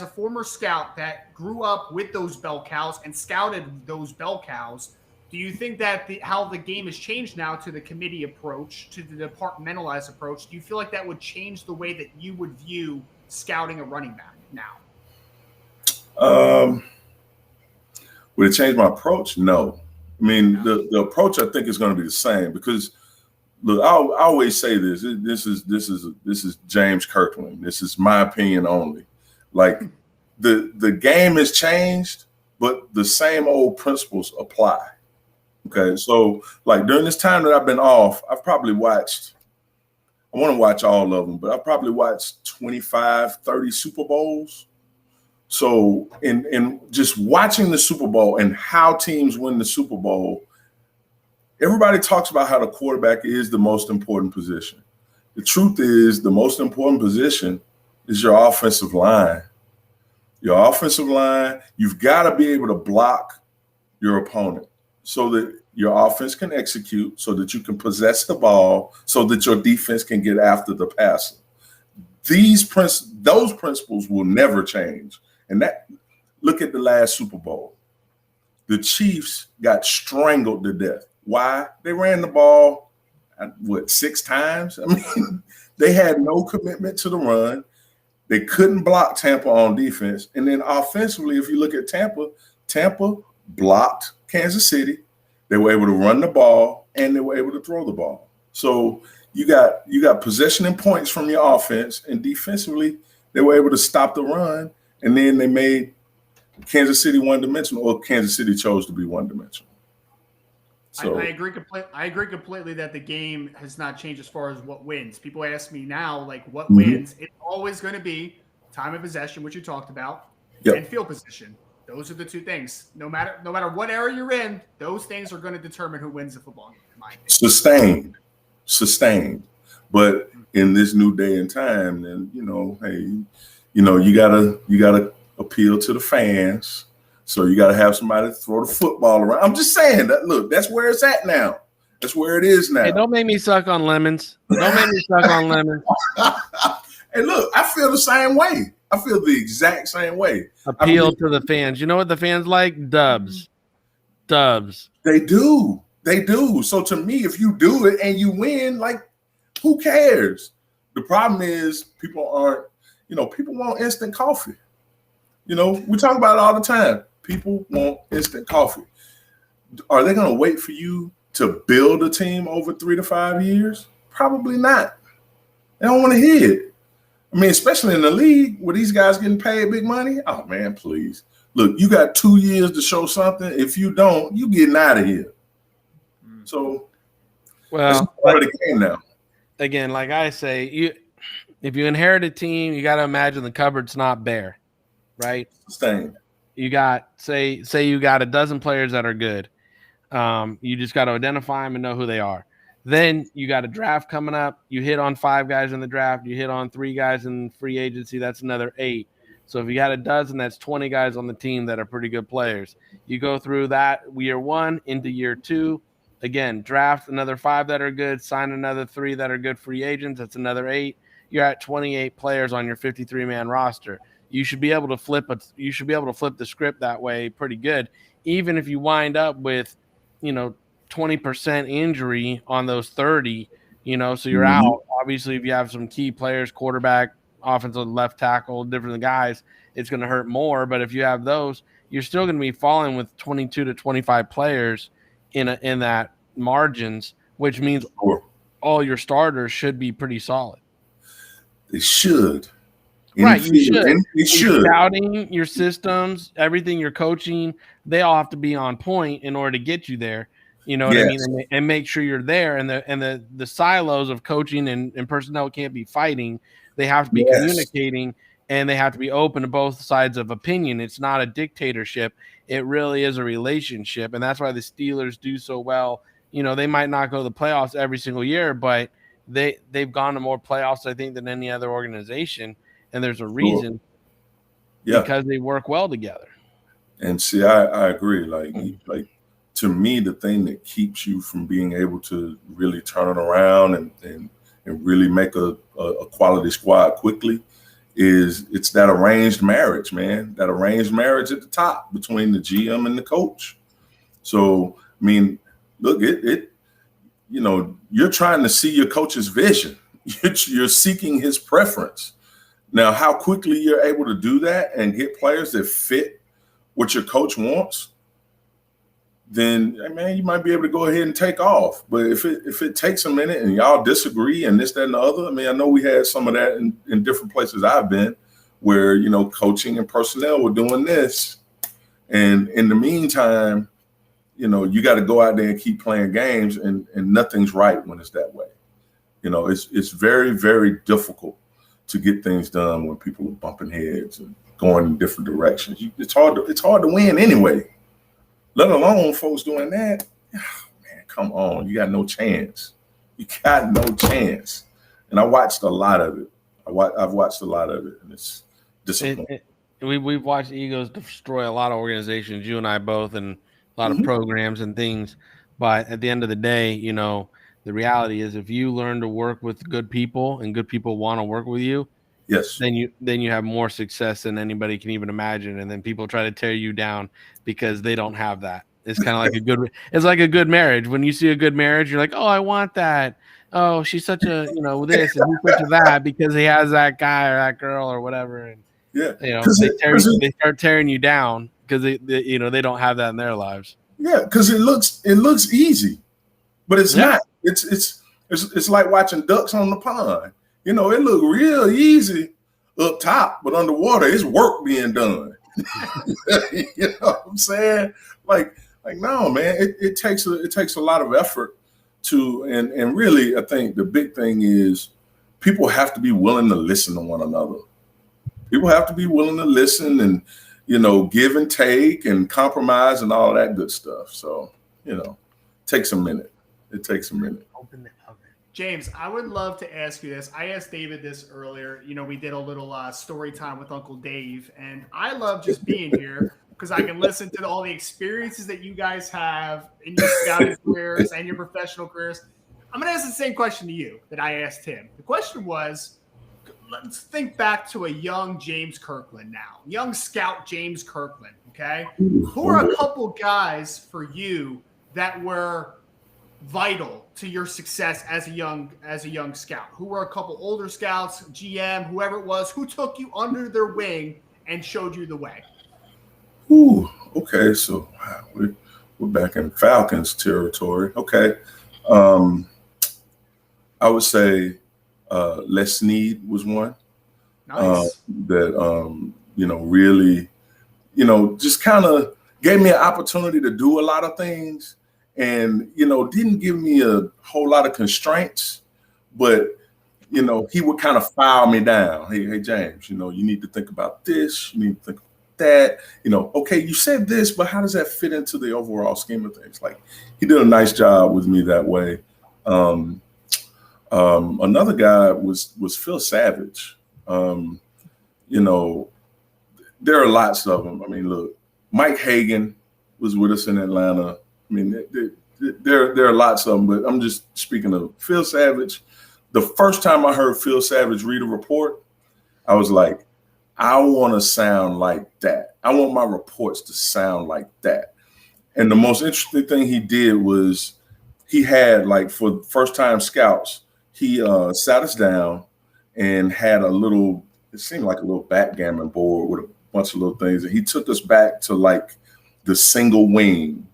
former scout that grew up with those bell cows and scouted those bell cows, do you think that how the game has changed now to the committee approach, to the departmentalized approach, do you feel like that would change the way that you would view scouting a running back now? Would it change my approach? No. I mean, the approach I think is going to be the same because look, I always say this. This is James Kirkland. This is my opinion only. Like the game has changed, but the same old principles apply. Okay, so like during this time that I've been off, I've probably watched. I want to watch all of them, but I've probably watched 25, 30 Super Bowls. So in just watching the Super Bowl and how teams win the Super Bowl, everybody talks about how the quarterback is the most important position. The truth is the most important position is your offensive line. Your offensive line, you've got to be able to block your opponent so that your offense can execute, so that you can possess the ball, so that your defense can get after the passer. Those principles will never change. And look at the last Super Bowl. The Chiefs got strangled to death. Why? They ran the ball, 6 times? I mean, they had no commitment to the run. They couldn't block Tampa on defense. And then offensively, if you look at Tampa blocked Kansas City. They were able to run the ball, and they were able to throw the ball. So you got possession and points from your offense, and defensively, they were able to stop the run, and then they made Kansas City one-dimensional, or Kansas City chose to be one-dimensional. So I agree completely that the game has not changed as far as what wins. People ask me now, like, what wins? It's always going to be time of possession, which you talked about, and field position. Those are the two things. No matter what area you're in, those things are going to determine who wins the football game, in my opinion. Sustained. But in this new day and time, then you gotta appeal to the fans. So you gotta have somebody to throw the football around. I'm just saying that. Look, that's where it's at now. That's where it is now. Hey, don't make me suck on lemons. Don't make me suck on lemons. Hey, look, I feel the same way. I feel the exact same way. Appeal to the fans. You know what the fans like? Dubs. They do. So to me, if you do it and you win, like, who cares? The problem is people want instant coffee. We talk about it all the time. People want instant coffee. Are they going to wait for you to build a team over 3 to 5 years? Probably not. They don't want to hear it. I mean, especially in the league where these guys getting paid big money. Oh, man, please. Look, you got 2 years to show something. If you don't, you getting out of here. So, that's part of the game now. Again, like I say, if you inherit a team, you got to imagine the cupboard's not bare, right? Sustained. You got, say you got a dozen players that are good. You just got to identify them and know who they are. Then you got a draft coming up. You hit on 5 guys in the draft. You hit on 3 guys in free agency. That's another 8. So if you got a dozen, that's 20 guys on the team that are pretty good players. You go through that year 1 into year 2. Again, draft another 5 that are good. Sign another 3 that are good free agents. That's another 8. You're at 28 players on your 53-man roster. You should be able to flip the script that way pretty good, even if you wind up with, 20% injury on those 30, so you're out. Obviously, if you have some key players, quarterback, offensive left tackle, different guys, it's going to hurt more. But if you have those, you're still going to be falling with 22 to 25 players in that margins, which means all your starters should be pretty solid. They should. Right, you should. You should. Scouting, your systems, everything you're coaching, they all have to be on point in order to get you there. You know what I mean? And make sure you're there. And the silos of coaching and personnel can't be fighting. They have to be communicating, and they have to be open to both sides of opinion. It's not a dictatorship. It really is a relationship. And that's why the Steelers do so well. They might not go to the playoffs every single year, but they've gone to more playoffs, I think, than any other organization. And there's a reason, because they work well together. And see, I agree. Like to me, the thing that keeps you from being able to really turn it around and really make a quality squad quickly it's that arranged marriage, man. That arranged marriage at the top between the GM and the coach. So, I mean, look, you're trying to see your coach's vision. You're seeking his preference. Now, how quickly you're able to do that and get players that fit what your coach wants, then, man, you might be able to go ahead and take off. But if it takes a minute and y'all disagree and this, that, and the other, I mean, I know we had some of that in different places I've been where, coaching and personnel were doing this. And in the meantime, you got to go out there and keep playing games, and nothing's right when it's that way. It's very, very difficult to get things done when people are bumping heads and going in different directions. It's hard to win anyway, let alone folks doing that. Oh, man, come on. You got no chance. You got no chance. And I watched a lot of it. I've watched a lot of it, and it's disappointing. We've watched egos destroy a lot of organizations, you and I both, and a lot of programs and things. But at the end of the day, you know, the reality is if you learn to work with good people and good people want to work with you, Yes. then you have more success than anybody can even imagine. And then people try to tear you down because they don't have that. It's kind of like it's like a good marriage. When you see a good marriage, you're like, oh, I want that. Oh, she's such a, you know, this and he's such a that because he has that guy or that girl or whatever. And, Yeah. you know, they start tearing you down because they, you know, they don't have that in their lives. Yeah, because it looks easy, but it's not. It's like watching ducks on the pond. You know, it look real easy up top, but underwater, it's work being done. You know what I'm saying? Like no, man. It takes a lot of effort to, and really, I think the big thing is people have to be willing to listen to one another. People have to be willing to listen and, you know, give and take and compromise and all that good stuff. So, you know, it takes a minute. It takes a minute. James, I would love to ask you this. I asked David this earlier. You know, we did a little story time with Uncle Dave, and I love just being here because I can listen to all the experiences that you guys have in your scouting careers and your professional careers. I'm going to ask the same question to you that I asked him. The question was, let's think back to a young James Kirkland now, young scout James Kirkland, okay? Who are a couple guys for you that were vital to your success as a young scout? Who were a couple older scouts, GM, whoever it was, who took you under their wing and showed you the way? Ooh, okay. So wow, we're back in Falcons territory. Okay. I would say Les Snead was one. Nice. That you know, really, you know, just kind of gave me an opportunity to do a lot of things. And, you know, didn't give me a whole lot of constraints, but, you know, he would kind of file me down. Hey, James, you know, you need to think about this. You need to think about that. You know, okay, you said this, but how does that fit into the overall scheme of things? Like, he did a nice job with me that way. Another guy was Phil Savage. You know, there are lots of them. I mean, look, Mike Hagan was with us in Atlanta. I mean, there are lots of them, but I'm just speaking of Phil Savage. The first time I heard Phil Savage read a report, I was like, I want to sound like that. I want my reports to sound like that. And the most interesting thing he did was he had, like, for first-time scouts, he sat us down and had it seemed like a little backgammon board with a bunch of little things. And he took us back to, like, the single wing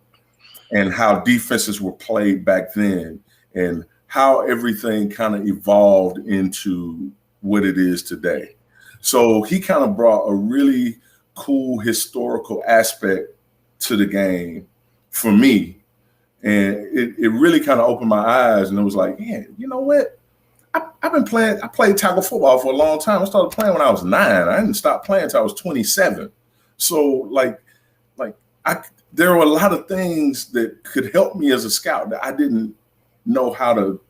and how defenses were played back then and how everything kind of evolved into what it is today. So he kind of brought a really cool historical aspect to the game for me. And it really kind of opened my eyes, and it was like, yeah, you know what? I played tackle football for a long time. I started playing when I was 9. I didn't stop playing until I was 27. So there were a lot of things that could help me as a scout that I didn't know how to,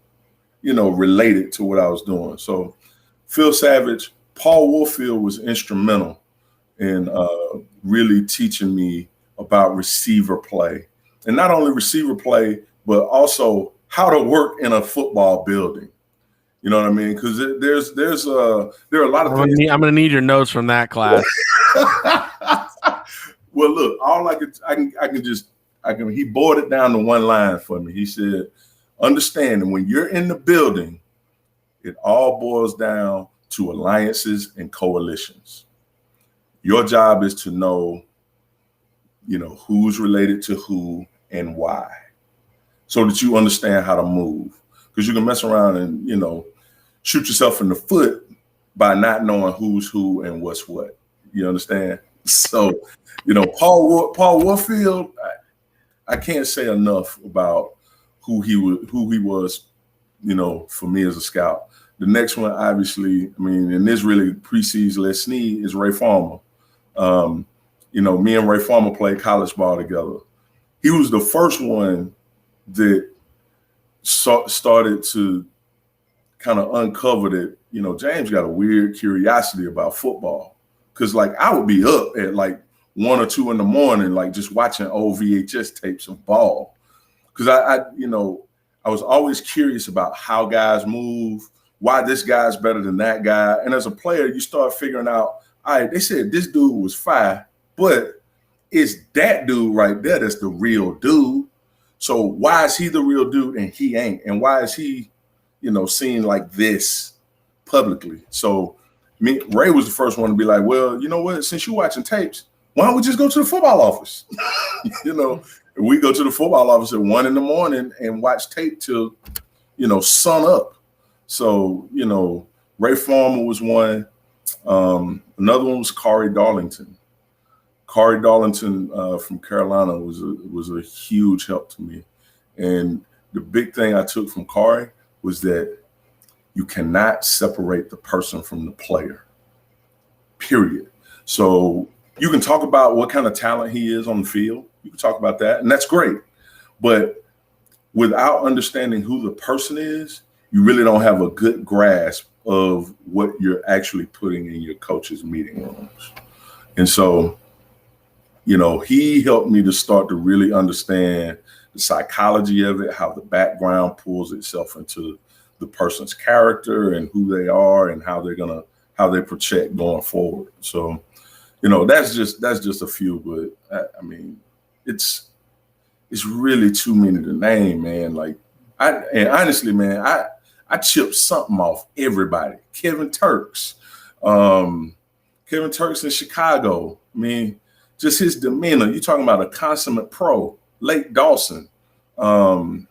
you know, relate it to what I was doing. So Phil Savage, Paul Warfield was instrumental in really teaching me about receiver play. And not only receiver play, but also how to work in a football building. You know what I mean? Because there are a lot of things. I'm gonna need your notes from that class. Well, look, he boiled it down to one line for me. He said, understanding when you're in the building, it all boils down to alliances and coalitions. Your job is to know, you know, who's related to who and why, so that you understand how to move. Because you can mess around and, you know, shoot yourself in the foot by not knowing who's who and what's what. You understand? So, you know, Paul Warfield, I can't say enough about who he was, you know, for me as a scout. The next one, obviously, I mean, and this really precedes Les Snead, is Ray Farmer. You know, me and Ray Farmer played college ball together. He was the first one that started to kind of uncover that, you know, James got a weird curiosity about football. Because, like, I would be up at, like, 1 or 2 in the morning, like, just watching old VHS tapes of ball. because I was always curious about how guys move, why this guy's better than that guy. And as a player, you start figuring out, all right, they said this dude was fire, but it's that dude right there that's the real dude. So why is he the real dude and he ain't? And why is he, seen like this publicly? So Ray was the first one to be like, well, you know what? Since you're watching tapes, why don't we just go to the football office? We go to the football office at 1 a.m. and watch tape till, sun up. So, Ray Farmer was one. Another one was Corey Darlington. Corey Darlington from Carolina was a huge help to me. And the big thing I took from Corey was that you cannot separate the person from the player, period. So you can talk about what kind of talent he is on the field. You can talk about that, and that's great. But without understanding who the person is, you really don't have a good grasp of what you're actually putting in your coach's meeting rooms. And so, he helped me to start to really understand the psychology of it, how the background pulls itself into the person's character and who they are and how they project going forward. So, that's just a few, but it's really too many to name, man. Like, honestly, man, I chipped something off everybody. Kevin Turks in Chicago. Just his demeanor. You're talking about a consummate pro. Lake Dawson. Denard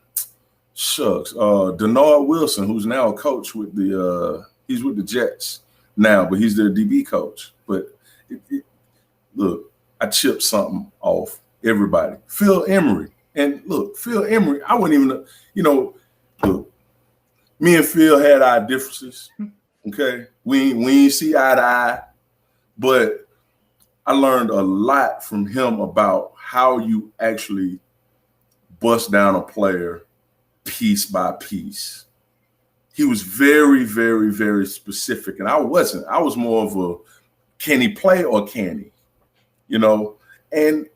Wilson, who's now a coach with he's with the Jets now, but he's their DB coach. But look, I chipped something off everybody. Phil Emery. And look, Phil Emery, I wouldn't even, look, me and Phil had our differences. Okay. We ain't see eye to eye, but I learned a lot from him about how you actually bust down a player piece by piece. He was very, very, very specific, and I wasn't. I was more of a, can he play or can he? And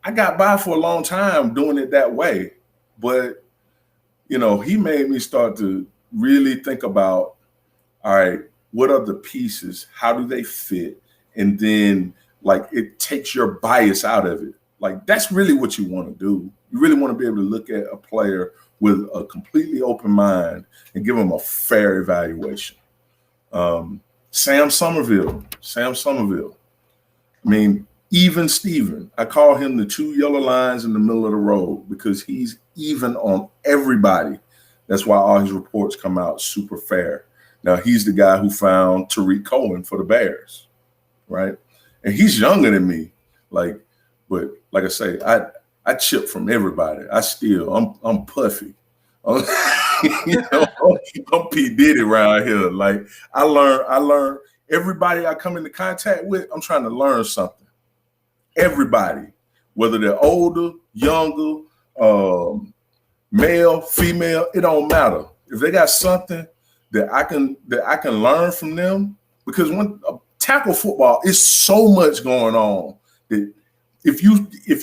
I got by for a long time doing it that way, but he made me start to really think about, all right, what are the pieces? How do they fit? And then, like, it takes your bias out of it. Like, that's really what you want to do. You really want to be able to look at a player with a completely open mind and give them a fair evaluation. Sam Somerville. Even Steven. I call him the 2 yellow lines in the middle of the road because he's even on everybody. That's why all his reports come out super fair. Now, he's the guy who found Tariq Cohen for the Bears, right? And he's younger than me. But like I say, I chip from everybody. I'm puffy. I'm P. Diddy around here. Like, I learn everybody I come into contact with, I'm trying to learn something. Everybody, whether they're older, younger, male, female, it don't matter. If they got something that I can learn from them, because when tackle football is so much going on that if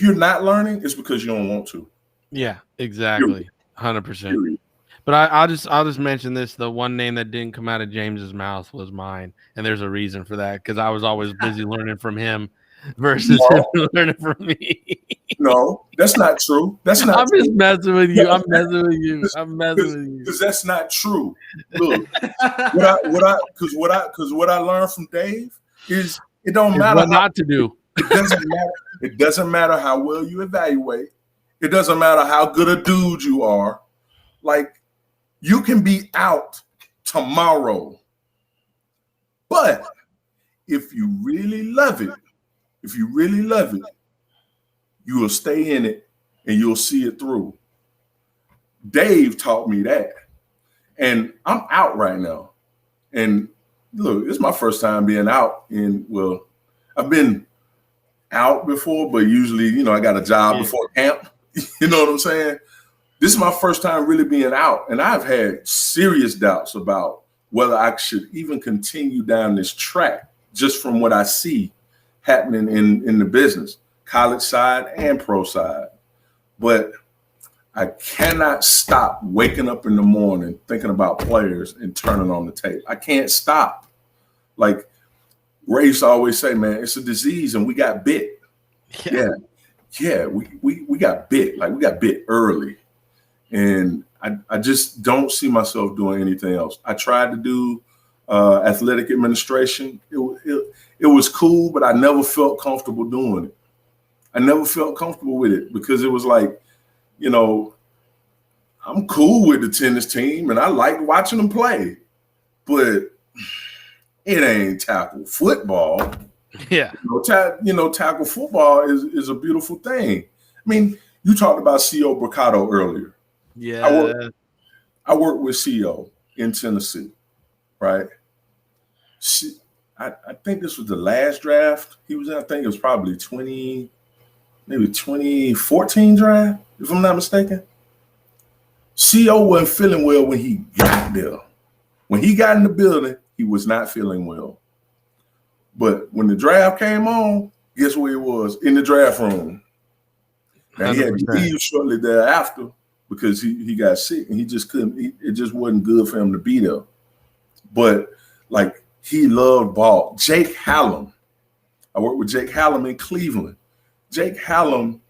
you're not learning, it's because you don't want to. Yeah, exactly, 100%. But I'll just mention this: the one name that didn't come out of James's mouth was mine, and there's a reason for that because I was always busy learning from him versus him learning from me. No, that's not true. That's not. I'm just messing with you. I'm messing with you. Because that's not true. Look, what I learned from Dave is it don't matter what not to do. It doesn't matter. It doesn't matter how well you evaluate. It doesn't matter how good a dude you are. Like, you can be out tomorrow, but if you really love it, you will stay in it and you'll see it through. Dave taught me that. And I'm out right now. And look, it's my first time being out. I've been out before, but usually, I got a job before camp. You know what I'm saying? This is my first time really being out. And I've had serious doubts about whether I should even continue down this track just from what I see happening in the business, college side and pro side. But I cannot stop waking up in the morning thinking about players and turning on the tape. I can't stop. Like Ray used to always say, man, it's a disease and we got bit. Yeah, we got bit. Like we got bit early. And I just don't see myself doing anything else. I tried to do athletic administration. It was cool, but I never felt comfortable doing it. I never felt comfortable with it because it was like, you know, I'm cool with the tennis team and I like watching them play, but it ain't tackle football. Yeah. Tackle football is a beautiful thing. I mean, you talked about C.O. Bricado earlier. Yeah. I worked with C.O. in Tennessee, right? I think this was the last draft he was in. I think it was probably 2014 draft, if I'm not mistaken. C.O. wasn't feeling well when he got there. When he got in the building, he was not feeling well. But when the draft came on, guess where he was? In the draft room. Now, he had to leave shortly thereafter because he got sick and he just couldn't. It just wasn't good for him to be there. But, like, he loved ball. Jake Hallam. I worked with Jake Hallam in Cleveland. Jake Hallam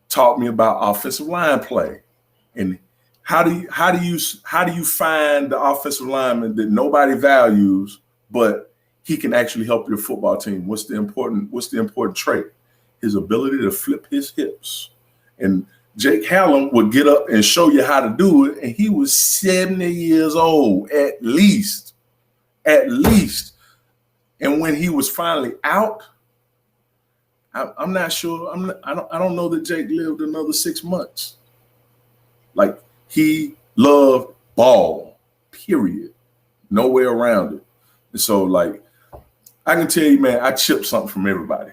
taught me about offensive line play and how do you find the offensive lineman that nobody values, but he can actually help your football team. What's the important trait? His ability to flip his hips. And Jake Hallam would get up and show you how to do it, and he was 70 years old at least. And when he was finally out, I'm not sure. I don't know that Jake lived another 6 months. Like, he loved ball, period. No way around it. And so, like, I can tell you, man, I chipped something from everybody.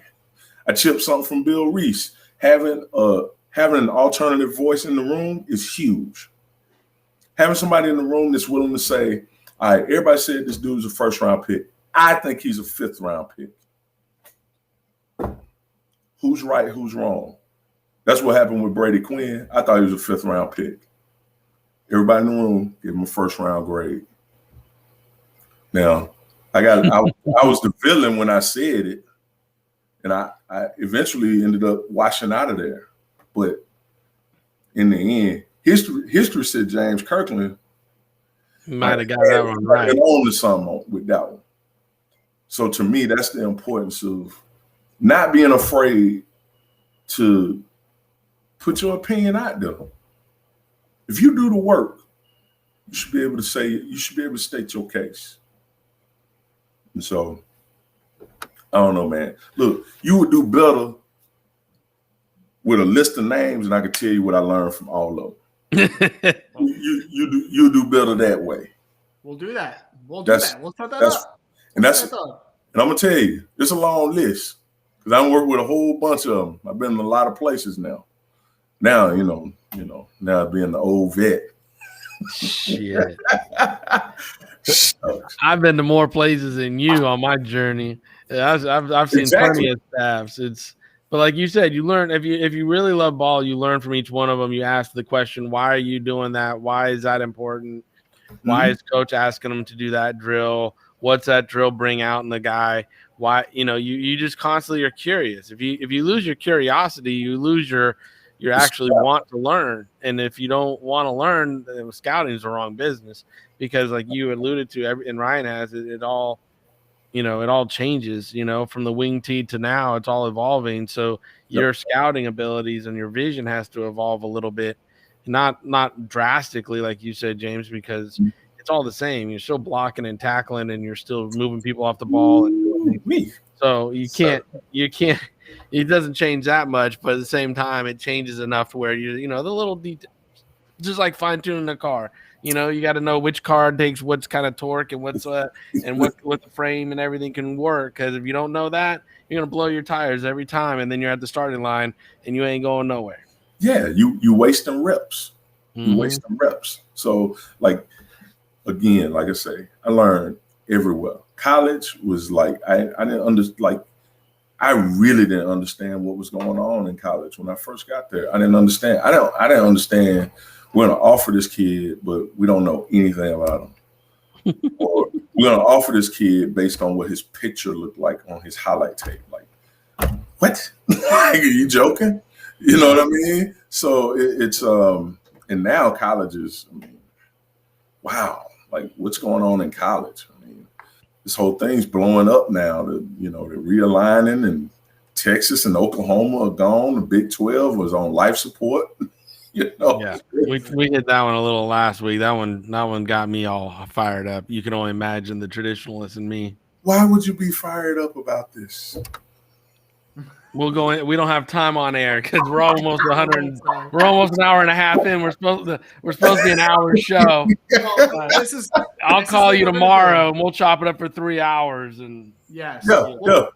I chipped something from Bill Reese. Having an alternative voice in the room is huge. Having somebody in the room that's willing to say, all right, everybody said this dude's a first-round pick. I think he's a fifth-round pick. Who's right, who's wrong? That's what happened with Brady Quinn. I thought he was a fifth-round pick. Everybody in the room gave him a first-round grade. Now, I was the villain when I said it, and I eventually ended up washing out of there. But in the end, history said James Kirkland might have got that one right. On to something with that one. So to me, that's the importance of not being afraid to put your opinion out there. If you do the work, you should be able to state your case. And so, I don't know, man. Look, you would do better with a list of names, and I can tell you what I learned from all of them. you do better that way. We'll do that. We'll set that up. And I'm gonna tell you, it's a long list because I work with a whole bunch of them. I've been in a lot of places now. Now, now being the old vet. Shit. I've been to more places than you on my journey. I've seen plenty of staffs. But like you said, you learn if you really love ball, you learn from each one of them. You ask the question, why are you doing that? Why is that important? Why is coach asking them to do that drill? What's that drill bring out in the guy? Why, you just constantly are curious. If you lose your curiosity, you lose your actually want to learn. And if you don't want to learn, then scouting is the wrong business because like you alluded to, and Ryan has it all, it all changes, from the wing tee to now, it's all evolving. So your scouting abilities and your vision has to evolve a little bit, not drastically, like you said, James, because it's all the same. You're still blocking and tackling and you're still moving people off the ball. So you can't, it doesn't change that much, but at the same time, it changes enough to where the little details, just like fine tuning a car. You got to know which car takes what kind of torque and what's and what the frame and everything can work. Because if you don't know that, you're gonna blow your tires every time, and then you're at the starting line and you ain't going nowhere. Yeah, you wasting reps. You wasting reps. So like again, like I say, I learned everywhere. College was like I didn't understand. Like I really didn't understand what was going on in college when I first got there. I didn't understand. I didn't understand. We're going to offer this kid, but we don't know anything about him. Or we're going to offer this kid based on what his picture looked like on his highlight tape. Like, what? Are you joking? You know what I mean? So it's and now colleges, I mean, wow, like what's going on in college? I mean, this whole thing's blowing up now. They're realigning, and Texas and Oklahoma are gone. The Big 12 was on life support. Yeah, we hit that one a little last week. That one got me all fired up. You can only imagine the traditionalist in me. Why would you be fired up about this? We'll go in. We don't have time on air because we're almost 100. We're almost an hour and a half in. We're supposed to be an hour show. I'll call you tomorrow and we'll chop it up for 3 hours. And yes, I'll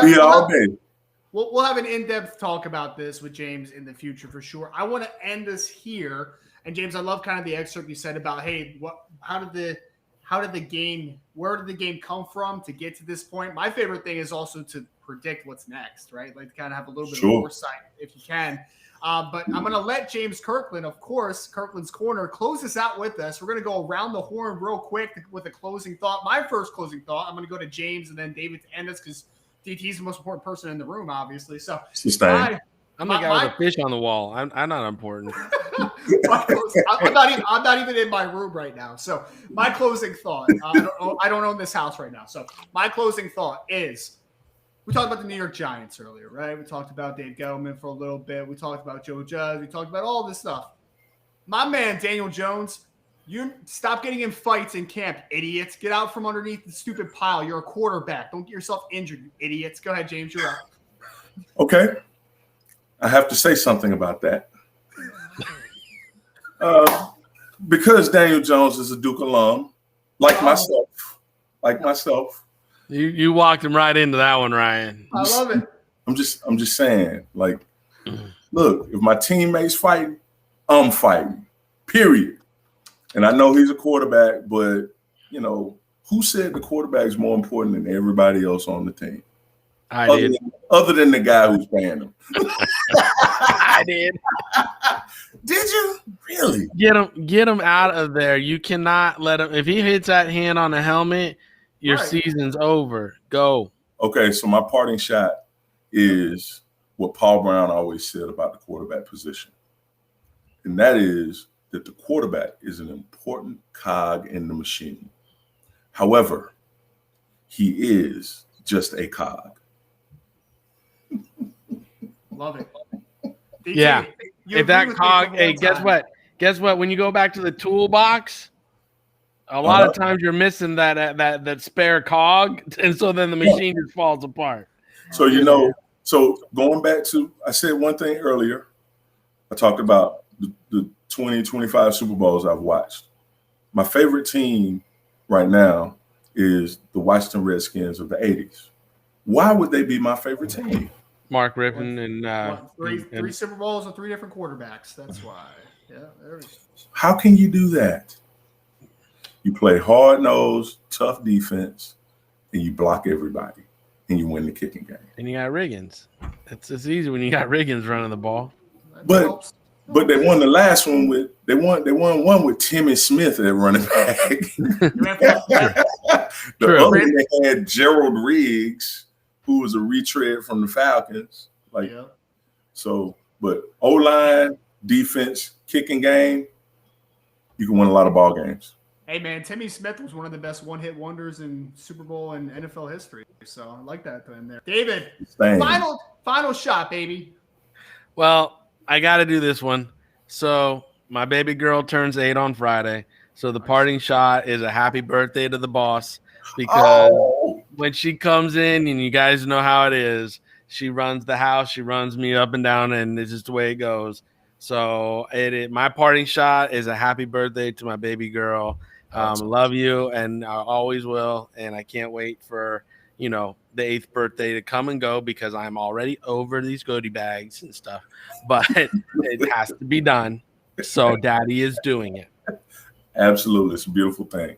be here all day. We'll have an in-depth talk about this with James in the future for sure. I want to end this here. And James, I love kind of the excerpt you said about, hey, where did the game come from to get to this point? My favorite thing is also to predict what's next, right? Like to kind of have a little bit of foresight if you can. But I'm going to let James Kirkland, of course, Kirkland's Corner, close this out with us. We're going to go around the horn real quick with a closing thought. My first closing thought, I'm going to go to James and then David to end us because DT's the most important person in the room, obviously. So I'm the guy with a fish on the wall. I'm not important. I'm not even in my room right now. So my closing thought, I don't own this house right now. So my closing thought is, we talked about the New York Giants earlier, right? We talked about Dave Gettleman for a little bit. We talked about Joe Judge. We talked about all this stuff. My man, Daniel Jones, you stop getting in fights in camp, idiots. Get out from underneath the stupid pile. You're a quarterback. Don't get yourself injured, you idiots. Go ahead, James. You're up. Okay. I have to say something about that. Because Daniel Jones is a Duke alum, like myself. You walked him right into that one, Ryan. I love it. I'm just saying, like, look, if my teammates fighting, I'm fighting. Period. And I know he's a quarterback, but who said the quarterback is more important than everybody else on the team? Other than the guy who's paying him. I did. Did you? Really? Get him out of there. You cannot let him. If he hits that hand on the helmet, your season's over. Go. Okay, so my parting shot is what Paul Brown always said about the quarterback position. And that is that the quarterback is an important cog in the machine. However, he is just a cog. Love it. Yeah. If that cog, hey, guess what? Guess what? When you go back to the toolbox, a lot of times you're missing that spare cog, and so then the machine just falls apart. So so going back to, I said one thing earlier. I talked about the 20, 25 Super Bowls I've watched. My favorite team right now is the Washington Redskins of the 80s. Why would they be my favorite team? Mark Rippon and three Super Bowls with 3 different quarterbacks. That's why. Yeah, there we go. How can you do that? You play hard-nosed, tough defense, and you block everybody, and you win the kicking game. And you got Riggins. It's easy when you got Riggins running the ball. But they won the last one with they won one with Timmy Smith at running back. The other one they had Gerald Riggs, who was a retread from the Falcons. But O-line, defense, kicking game, you can win a lot of ball games. Hey, man, Timmy Smith was one of the best one-hit wonders in Super Bowl and NFL history. So I like that in there. David, final shot, baby. Well, I got to do this one. So my baby girl turns 8 on Friday. So the parting shot is a happy birthday to the boss, because when she comes in, and you guys know how it is, she runs the house, she runs me up and down, and it's just the way it goes. So my parting shot is a happy birthday to my baby girl. Love you, and I always will, and I can't wait for the 8th birthday to come and go, because I'm already over these goodie bags and stuff. But it has to be done. So Daddy is doing it. Absolutely, it's a beautiful thing.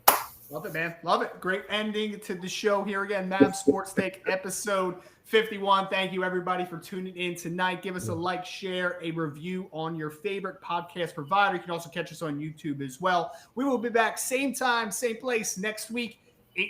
Love it, man. Love it. Great ending to the show here again. Mavs Sports Take episode 51. Thank you, everybody, for tuning in tonight. Give us a like, share, a review on your favorite podcast provider. You can also catch us on YouTube as well. We will be back same time, same place next week.